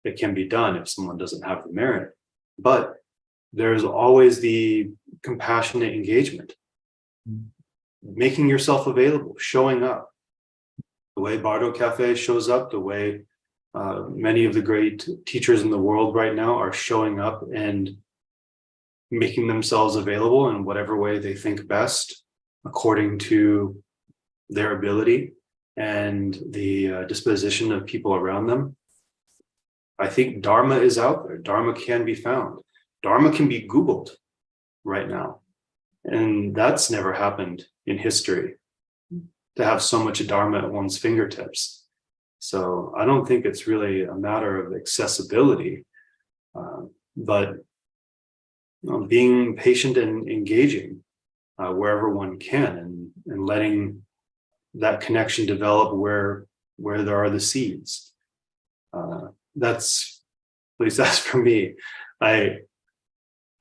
that can be done if someone doesn't have the merit. But there's always the compassionate engagement, making yourself available, showing up. The way Bardo Café shows up, the way many of the great teachers in the world right now are showing up and making themselves available in whatever way they think best, according to their ability and the disposition of people around them. I think Dharma is out there. Dharma can be found. Dharma can be Googled right now. And that's never happened in history, to have so much Dharma at one's fingertips. So I don't think it's really a matter of accessibility, but being patient and engaging wherever one can, and letting that connection develop where there are the seeds. That's, at least that's for me. I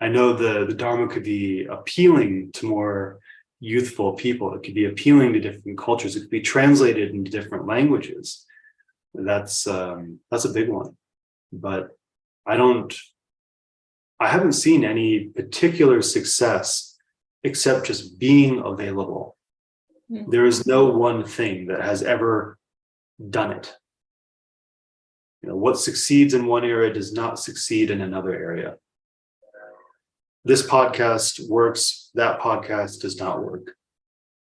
know the Dharma could be appealing to more youthful people. It could be appealing to different cultures. It could be translated into different languages. That's a big one. But I haven't seen any particular success except just being available. Mm-hmm. There is no one thing that has ever done it. What succeeds in one area does not succeed in another area. This podcast works, that podcast does not work.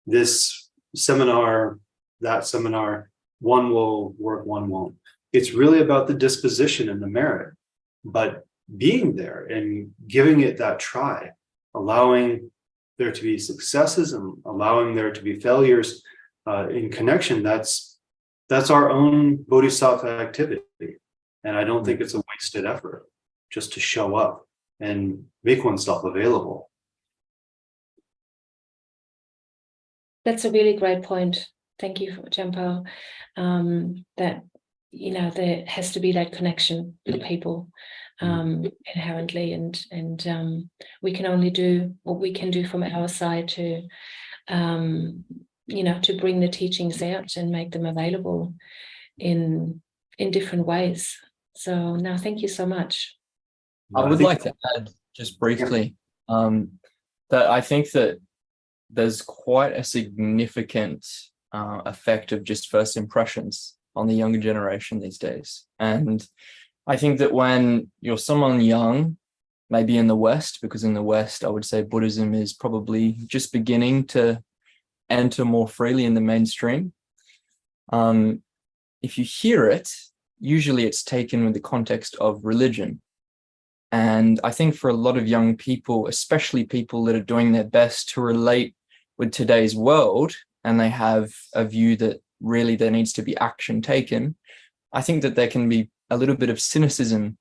This seminar, that seminar, one will work, one won't. It's really about the disposition and the merit, but being there and giving it that try, allowing there to be successes and allowing there to be failures in connection, that's our own bodhisattva activity. And I don't think it's a wasted effort just to show up and make oneself available. That's a really great point. Thank you, Jampal. That, there has to be that connection with people inherently, and we can only do what we can do from our side to, to bring the teachings out and make them available in different ways. So now, thank you so much. I would like to add just briefly that I think that there's quite a significant effect of just first impressions on the younger generation these days. And I think that when you're someone young, maybe in the West, because in the West, I would say Buddhism is probably just beginning to enter more freely in the mainstream. If you hear it, usually it's taken with the context of religion. And I think for a lot of young people, especially people that are doing their best to relate with today's world, and they have a view that really there needs to be action taken, I think that there can be a little bit of cynicism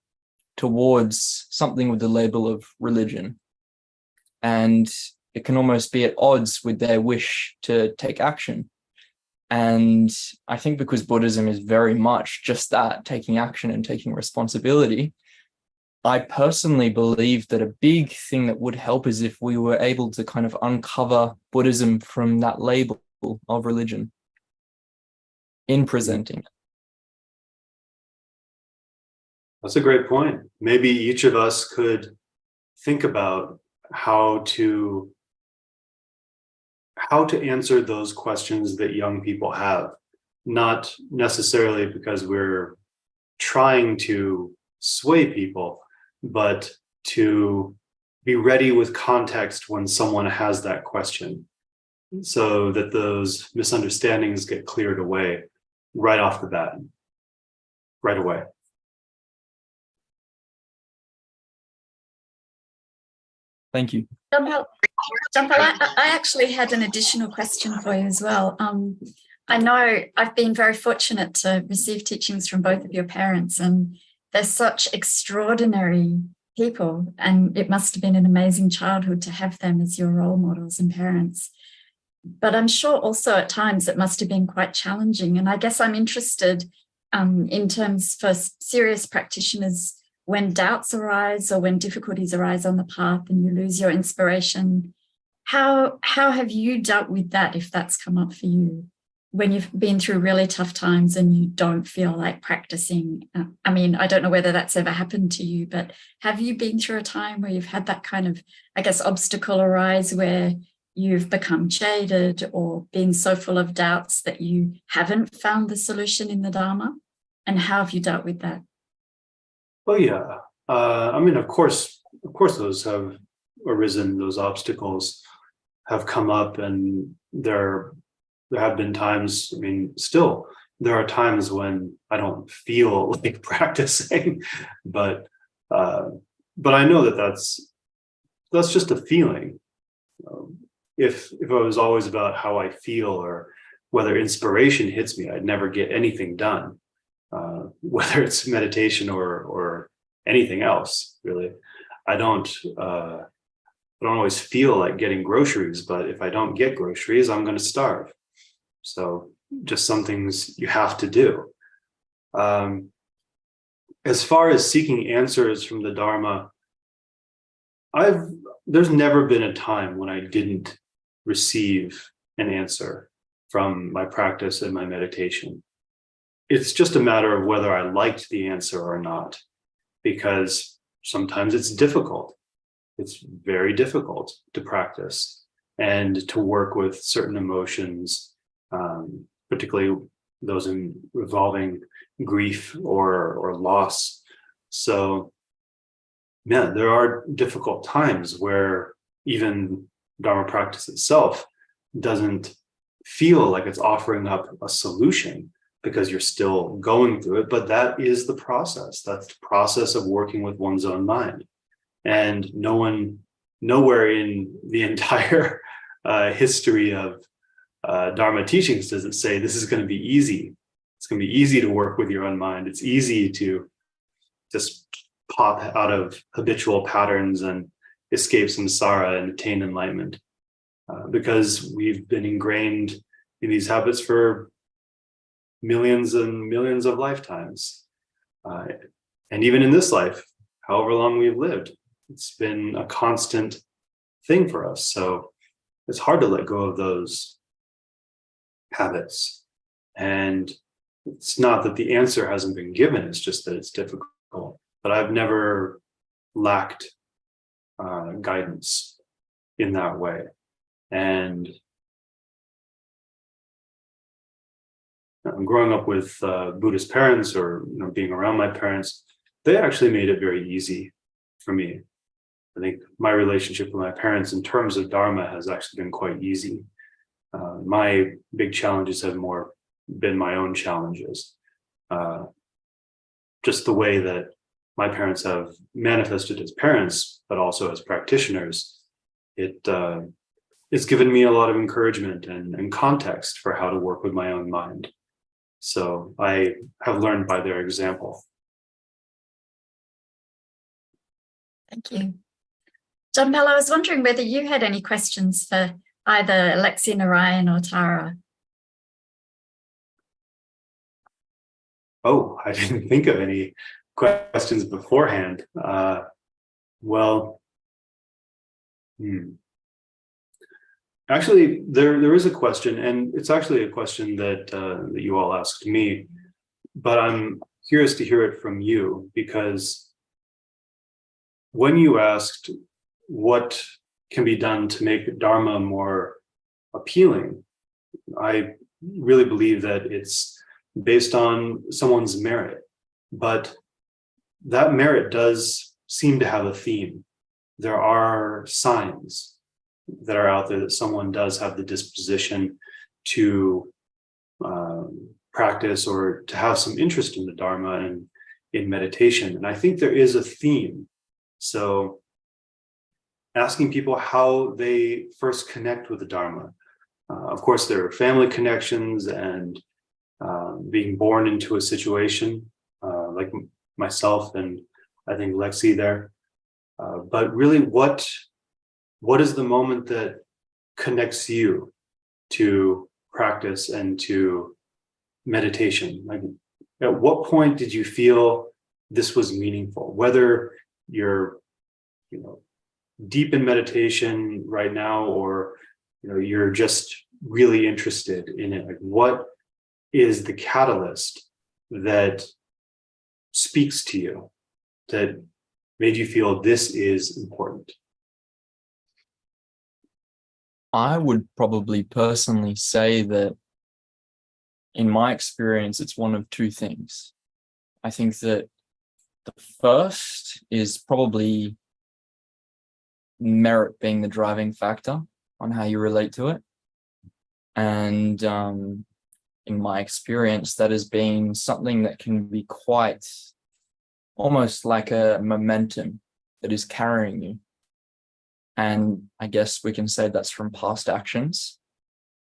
towards something with the label of religion. And it can almost be at odds with their wish to take action. And I think because Buddhism is very much just that, taking action and taking responsibility, I personally believe that a big thing that would help is if we were able to kind of uncover Buddhism from that label of religion in presenting it. That's a great point. Maybe each of us could think about how to answer those questions that young people have, not necessarily because we're trying to sway people, but to be ready with context when someone has that question, so that those misunderstandings get cleared away right off the bat, right away. Thank you. Jampal, I actually had an additional question for you as well. I know I've been very fortunate to receive teachings from both of your parents, and they're such extraordinary people, and it must have been an amazing childhood to have them as your role models and parents. But I'm sure also at times it must have been quite challenging. And I guess I'm interested in terms for serious practitioners, when doubts arise or when difficulties arise on the path and you lose your inspiration, how have you dealt with that, if that's come up for you, when you've been through really tough times and you don't feel like practicing? I mean, I don't know whether that's ever happened to you, but have you been through a time where you've had that kind of, I guess, obstacle arise where you've become jaded or been so full of doubts that you haven't found the solution in the Dharma? And how have you dealt with that? Well, yeah. I mean, of course, those have arisen. Those obstacles have come up, and there have been times. I mean, still, there are times when I don't feel like practicing, but I know that that's just a feeling. If it was always about how I feel or whether inspiration hits me, I'd never get anything done. Whether it's meditation or anything else, really. I don't always feel like getting groceries, but if I don't get groceries, I'm going to starve. So just some things you have to do. As far as seeking answers from the Dharma, there's never been a time when I didn't receive an answer from my practice and my meditation. It's just a matter of whether I liked the answer or not, because sometimes it's difficult. It's very difficult to practice and to work with certain emotions, particularly those involving grief or loss. So, yeah, there are difficult times where even Dharma practice itself doesn't feel like it's offering up a solution, because you're still going through it, but that is the process. That's the process of working with one's own mind. And nowhere in the entire history of Dharma teachings does it say this is going to be easy. It's going to be easy to work with your own mind. It's easy to just pop out of habitual patterns and escape samsara and attain enlightenment, because we've been ingrained in these habits for millions and millions of lifetimes. And even in this life, however long we've lived, it's been a constant thing for us. So it's hard to let go of those habits. And it's not that the answer hasn't been given, it's just that it's difficult. But I've never lacked guidance in that way. And growing up with Buddhist parents, or being around my parents, they actually made it very easy for me. I think my relationship with my parents in terms of Dharma has actually been quite easy. My big challenges have more been my own challenges. Just the way that my parents have manifested as parents, but also as practitioners, it's given me a lot of encouragement and context for how to work with my own mind. So I have learned by their example. Thank you. Jampal, I was wondering whether you had any questions for either Alexi, Narayan, or Tara. Oh, I didn't think of any questions beforehand. Actually, there is a question, and it's actually a question that that you all asked me, but I'm curious to hear it from you, because when you asked what can be done to make Dharma more appealing, I really believe that it's based on someone's merit, but that merit does seem to have a theme. There are signs that are out there that someone does have the disposition to practice or to have some interest in the Dharma and in meditation. And I think there is a theme. So asking people how they first connect with the Dharma. Of course, there are family connections and being born into a situation like myself and I think Lexi there. But really, what is the moment that connects you to practice and to meditation? Like, at what point did you feel this was meaningful? Whether you're, deep in meditation right now, or you're just really interested in it. Like, what is the catalyst that speaks to you, that made you feel this is important? I would probably personally say that in my experience, it's one of two things. I think that the first is probably merit being the driving factor on how you relate to it. And in my experience, that has been something that can be quite almost like a momentum that is carrying you. And I guess we can say that's from past actions,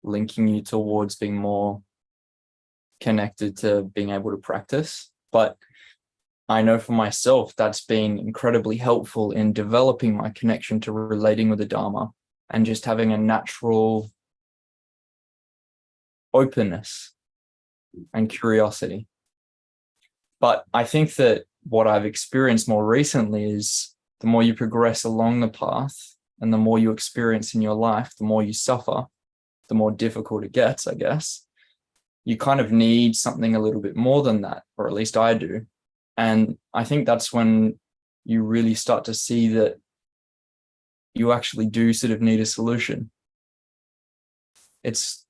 linking you towards being more connected to being able to practice. But I know for myself, that's been incredibly helpful in developing my connection to relating with the Dharma and just having a natural openness and curiosity. But I think that what I've experienced more recently is the more you progress along the path and the more you experience in your life, the more you suffer, the more difficult it gets, I guess. You kind of need something a little bit more than that, or at least I do. And I think that's when you really start to see that you actually do sort of need a solution. It's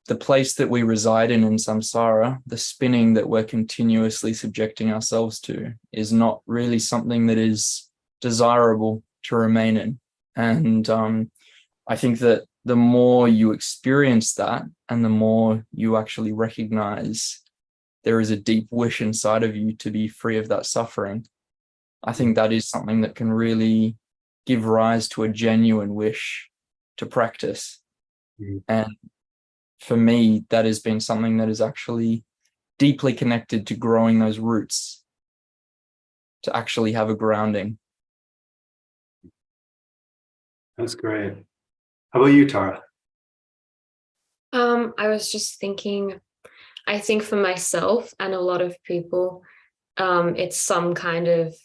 the place that we reside in samsara, the spinning that we're continuously subjecting ourselves to, is not really something that is desirable to remain in. And I think that the more you experience that and the more you actually recognize there is a deep wish inside of you to be free of that suffering. I think that is something that can really give rise to a genuine wish to practice. And for me, that has been something that is actually deeply connected to growing those roots, to actually have a grounding. That's great. How about you, Tara? I was just thinking, I think for myself and a lot of people, it's some kind of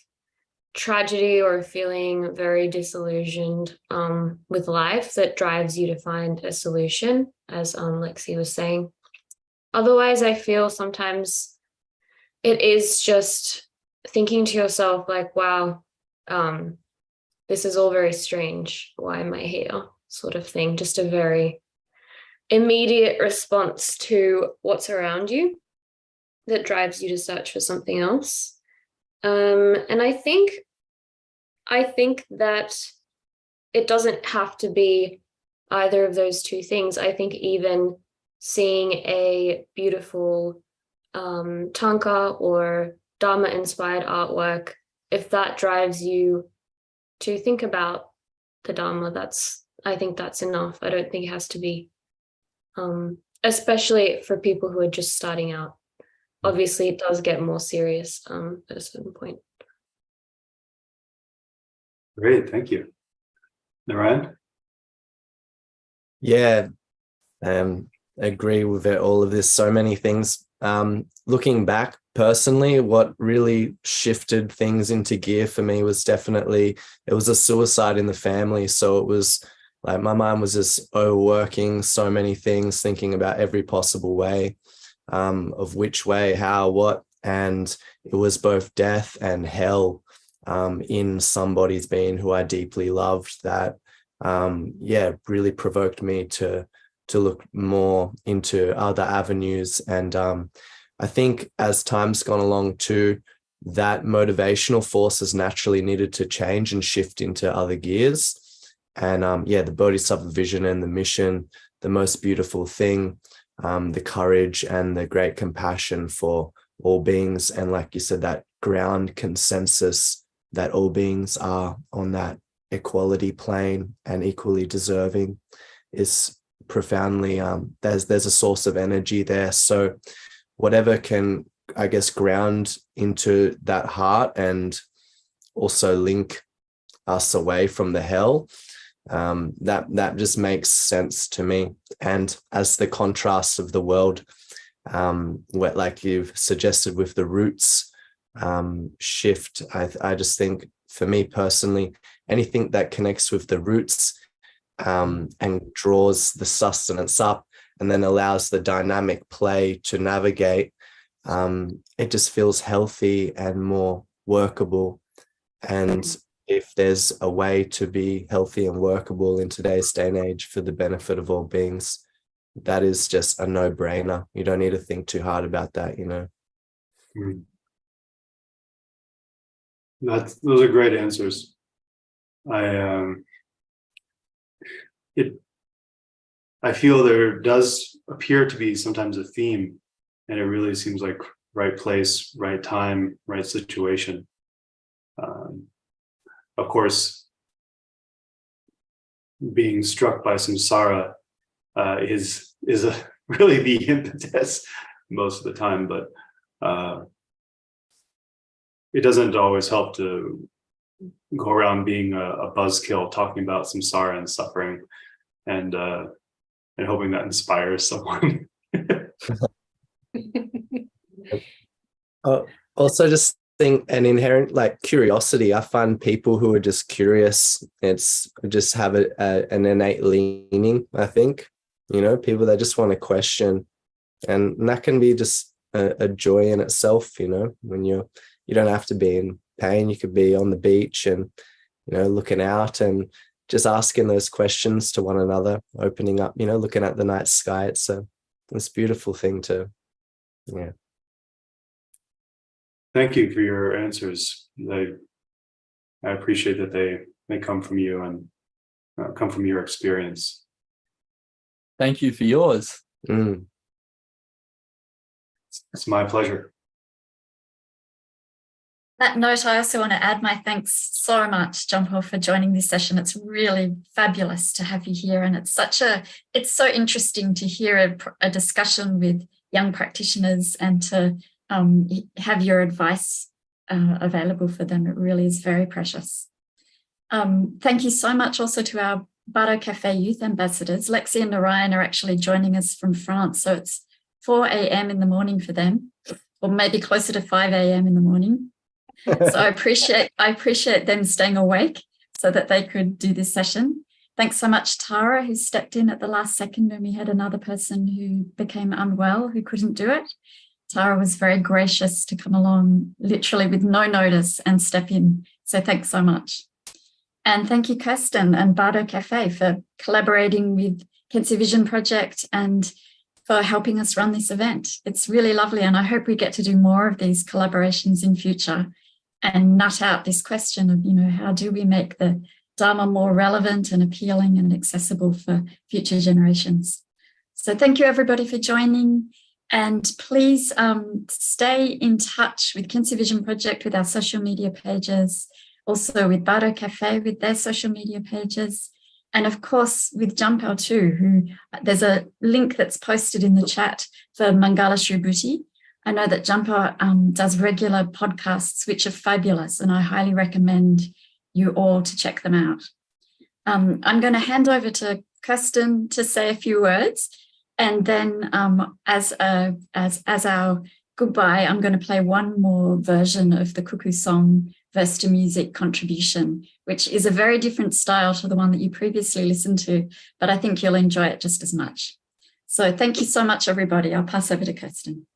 tragedy or feeling very disillusioned with life that drives you to find a solution, as Lexi was saying. Otherwise, I feel sometimes it is just thinking to yourself like, wow, this is all very strange. Why am I here? Sort of thing. Just a very immediate response to what's around you that drives you to search for something else. And I think that it doesn't have to be either of those two things. I think even seeing a beautiful tanka or dharma inspired artwork, if that drives you to think about the dharma, I think that's enough. I don't think it has to be, especially for people who are just starting out. Obviously, it does get more serious at a certain point. Great, thank you. Narayan? Yeah, agree with it, all of this, so many things. Looking back personally, what really shifted things into gear for me was definitely, it was a suicide in the family. So it was like my mind was just overworking so many things, thinking about every possible way, of which way, how, what, and it was both death and hell in somebody's being who I deeply loved, that really provoked me to look more into other avenues. And I think as time's gone along too, that motivational force has naturally needed to change and shift into other gears. And the Bodhisattva vision and the mission, the most beautiful thing, the courage and the great compassion for all beings. And like you said, that ground consensus that all beings are on that equality plane and equally deserving is profoundly, there's a source of energy there. So whatever can, I guess, ground into that heart and also link us away from the hell, that just makes sense to me. And as the contrast of the world, like you've suggested with the roots shift, I just think for me personally, anything that connects with the roots and draws the sustenance up and then allows the dynamic play to navigate, it just feels healthy and more workable. And if there's a way to be healthy and workable in today's day and age for the benefit of all beings, that is just a no-brainer. You don't need to think too hard about that, you know. Those are great answers. I feel there does appear to be sometimes a theme, and it really seems like right place, right time, right situation. Of course, being struck by samsara is really the impetus most of the time, but it doesn't always help to go around being a buzzkill talking about samsara and suffering and hoping that inspires someone. Also, just think an inherent like curiosity. I find people who are just curious, it's just have an innate leaning, I think, you know, people that just want to question, and that can be just a joy in itself, you know, when you don't have to be in pain. You could be on the beach and, you know, looking out and just asking those questions to one another, opening up, you know, looking at the night sky. It's a beautiful thing to, yeah. Thank you for your answers. I appreciate that they come from you and come from your experience. Thank you for yours. It's my pleasure. That note, I also want to add my thanks so much, Jampal, for joining this session. It's really fabulous to have you here, and it's so interesting to hear a discussion with young practitioners and to have your advice available for them. It really is very precious. Thank you so much also to our Bardo Café youth ambassadors. Lexi and Narayan are actually joining us from France, so it's 4 a.m. in the morning for them, or maybe closer to 5 a.m. in the morning. So I appreciate them staying awake so that they could do this session. Thanks so much, Tara, who stepped in at the last second when we had another person who became unwell, who couldn't do it. Tara was very gracious to come along literally with no notice and step in. So thanks so much. And thank you, Kirsten and Bardo Café, for collaborating with Khyentse Vision Project and for helping us run this event. It's really lovely, and I hope we get to do more of these collaborations in future and nut out this question of, how do we make the Dharma more relevant and appealing and accessible for future generations. So thank you everybody for joining, and please stay in touch with Khyentse Vision Project with our social media pages, also with Bardo Café with their social media pages, and of course with Jampal too, who there's a link that's posted in the chat for Mangala Shrubuti. I know that Jampal does regular podcasts, which are fabulous, and I highly recommend you all to check them out. I'm going to hand over to Kirsten to say a few words, and then as our goodbye, I'm going to play one more version of the Cuckoo song, Verse to Music Contribution, which is a very different style to the one that you previously listened to, but I think you'll enjoy it just as much. So thank you so much, everybody. I'll pass over to Kirsten.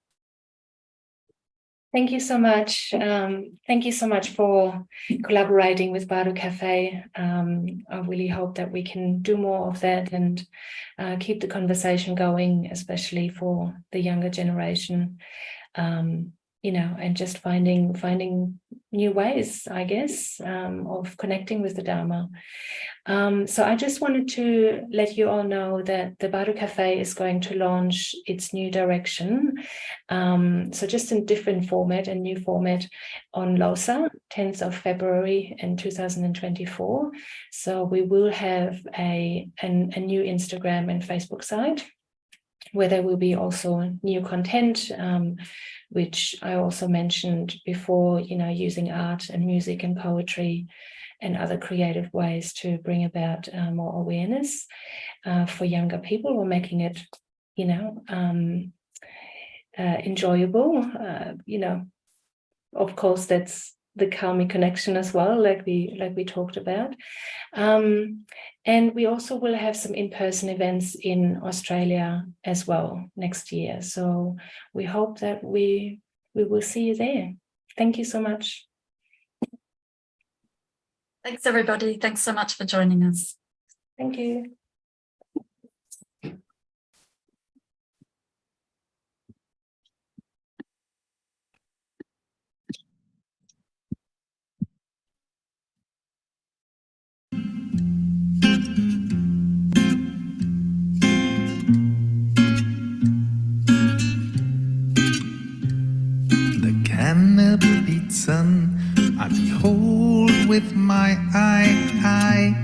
Thank you so much. Thank you so much for collaborating with Bardo Café. I really hope that we can do more of that and keep the conversation going, especially for the younger generation. And just finding new ways, I guess, of connecting with the Dharma. So I just wanted to let you all know that the Bardo Café is going to launch its new direction. So just in different format, a new format on LOSA, 10th of February in 2024. So we will have a new Instagram and Facebook site, where there will be also new content, which I also mentioned before, using art and music and poetry and other creative ways to bring about more awareness for younger people, or making it, enjoyable. Of course, that's the karmic connection as well, like we talked about. And we also will have some in-person events in Australia as well next year. So we hope that we will see you there. Thank you so much. Thanks, everybody. Thanks so much for joining us. Thank you. Candle beat sun, I behold with my eye.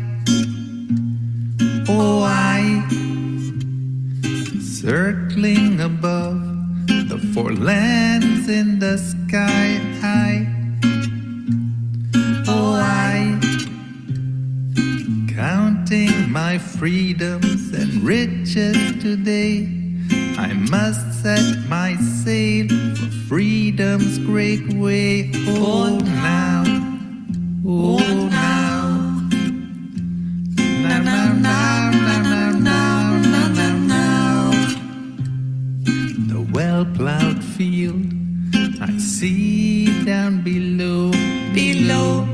Oh, I, circling above the four lands in the sky. Oh, I, counting my freedoms and riches today. I must set my sail for freedom's great way. Oh, now, oh, now, now, now, now, now, now, now, now, now. The well-plowed field I see down below, below.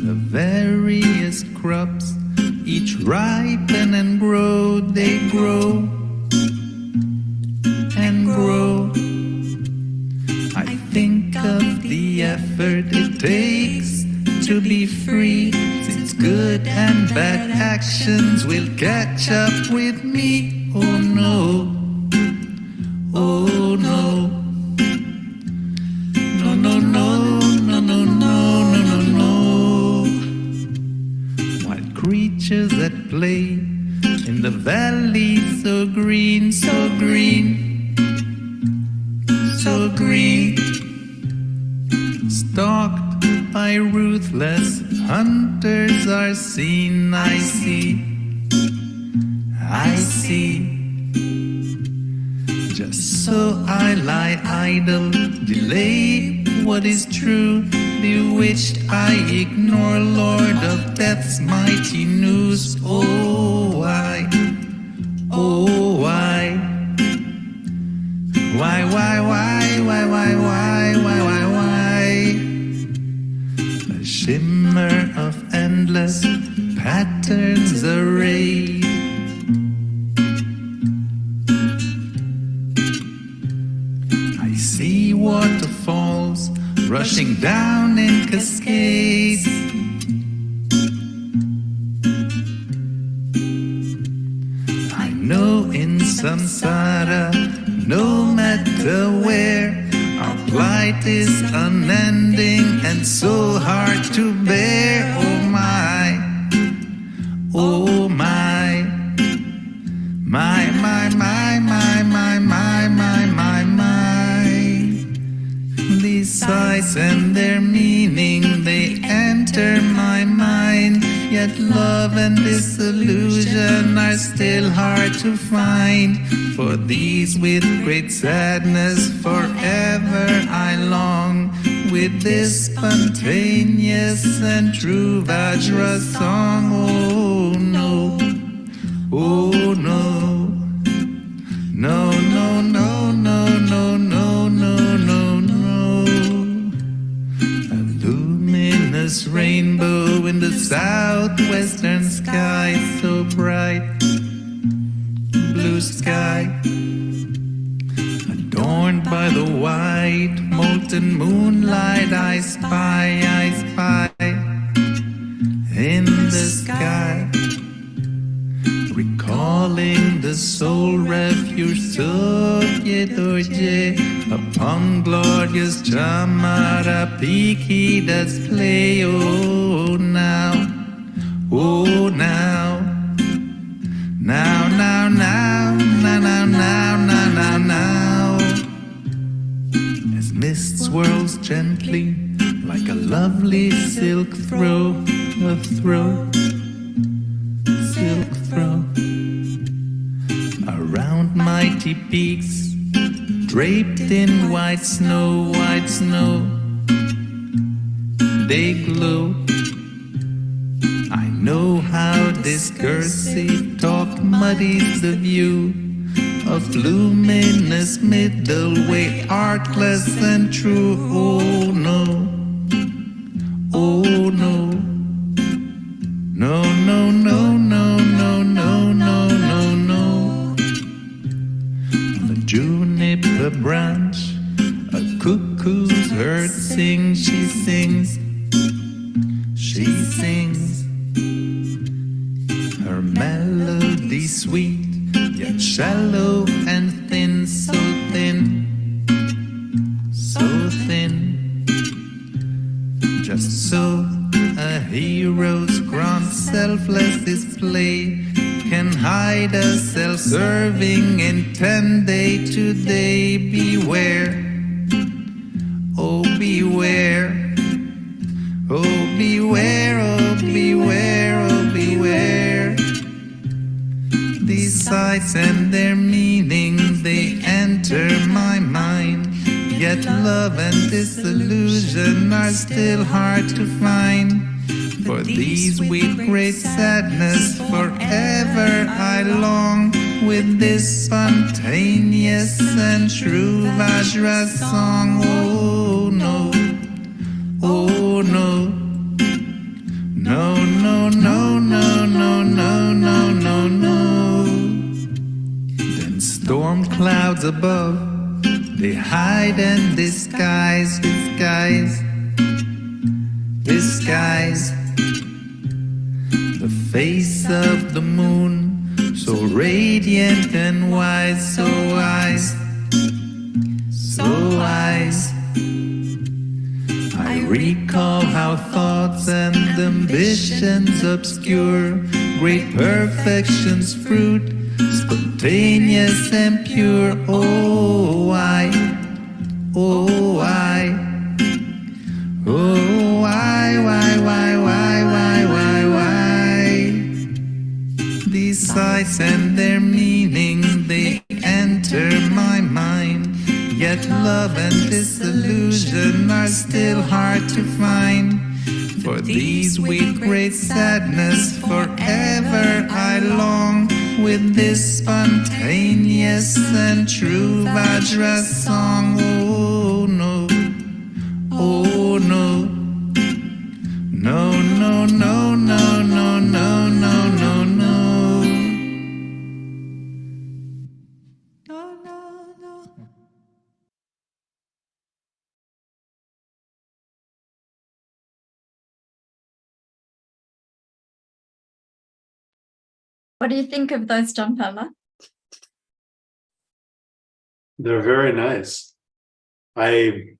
The various crops each ripen and grow, they grow and grow. I think of the effort it takes to be free, since good and bad actions will catch up with me. oh no, oh no. No, no, no, no, no, no, no, no, no. Wild creatures that play in the valley, so green, so green, so green. Stalked by ruthless hunters are seen, I see, I see. Just so I lie idle, delay what is true, bewitched I ignore Lord of Death's mighty news. Oh why, oh why, why, why, why, why, why, why, why, why, why? A shimmer of endless patterns arrayed. I see waterfalls rushing down in cascades. I know in samsara, no matter where, our plight is unending and so hard to bear. Oh my, oh my, my, my, my, my, my, my, my, my, my. These sights and their meaning, they enter my mind. Yet love and disillusion are still hard to find. For these with great sadness forever I long, with this spontaneous and true Vajra song. Oh no, oh no, no, no, no, no, no, no, no, no, no. A luminous rainbow in the southwestern sky, so bright, blue sky, adorned by the white molten moonlight. I spy in the sky, recalling the soul refuge Soye upon glorious Chamara peak he does play. Oh now, oh now, now, now, now, now, now, now, now, now, now. As mist swirls gently like a lovely silk throw, a throw, silk throw, around mighty peaks draped in white snow, they glow. I know how discursive talk muddies the view of luminous middle way, artless and true. Oh no, oh no, no, no, no, no, no, no, no, no, no. On the juniper branch, a cuckoo's heard sing. She sings, she sings. Her melody sweet, yet shallow and thin, so thin, so thin. Just so a hero's grand selfless display can hide a self-serving intent day to day. Beware, oh beware, oh beware, oh beware, oh beware. These sights and their meanings, they enter my mind. Yet love and disillusion are still hard to find. For these with great sadness forever I long, with this spontaneous and true Vajra song. Oh no, oh no, no, no, no, no, no, no, no, no, no. Then storm clouds above, they hide and disguise, disguise the face of the moon, so radiant and wise, so wise, so wise. I recall how thoughts and ambitions obscure great perfection's fruit, spontaneous and pure. Oh, why? Oh, why? Oh, why? These sights and their meaning, they enter my mind. Yet love and disillusion are still hard to find. For these with great sadness forever I long, with this spontaneous and true Vajra song. Oh no, oh no, no, no, no, no, no, no, no, no, no. No, no, no. What do you think of those, Jampala? They're very nice. I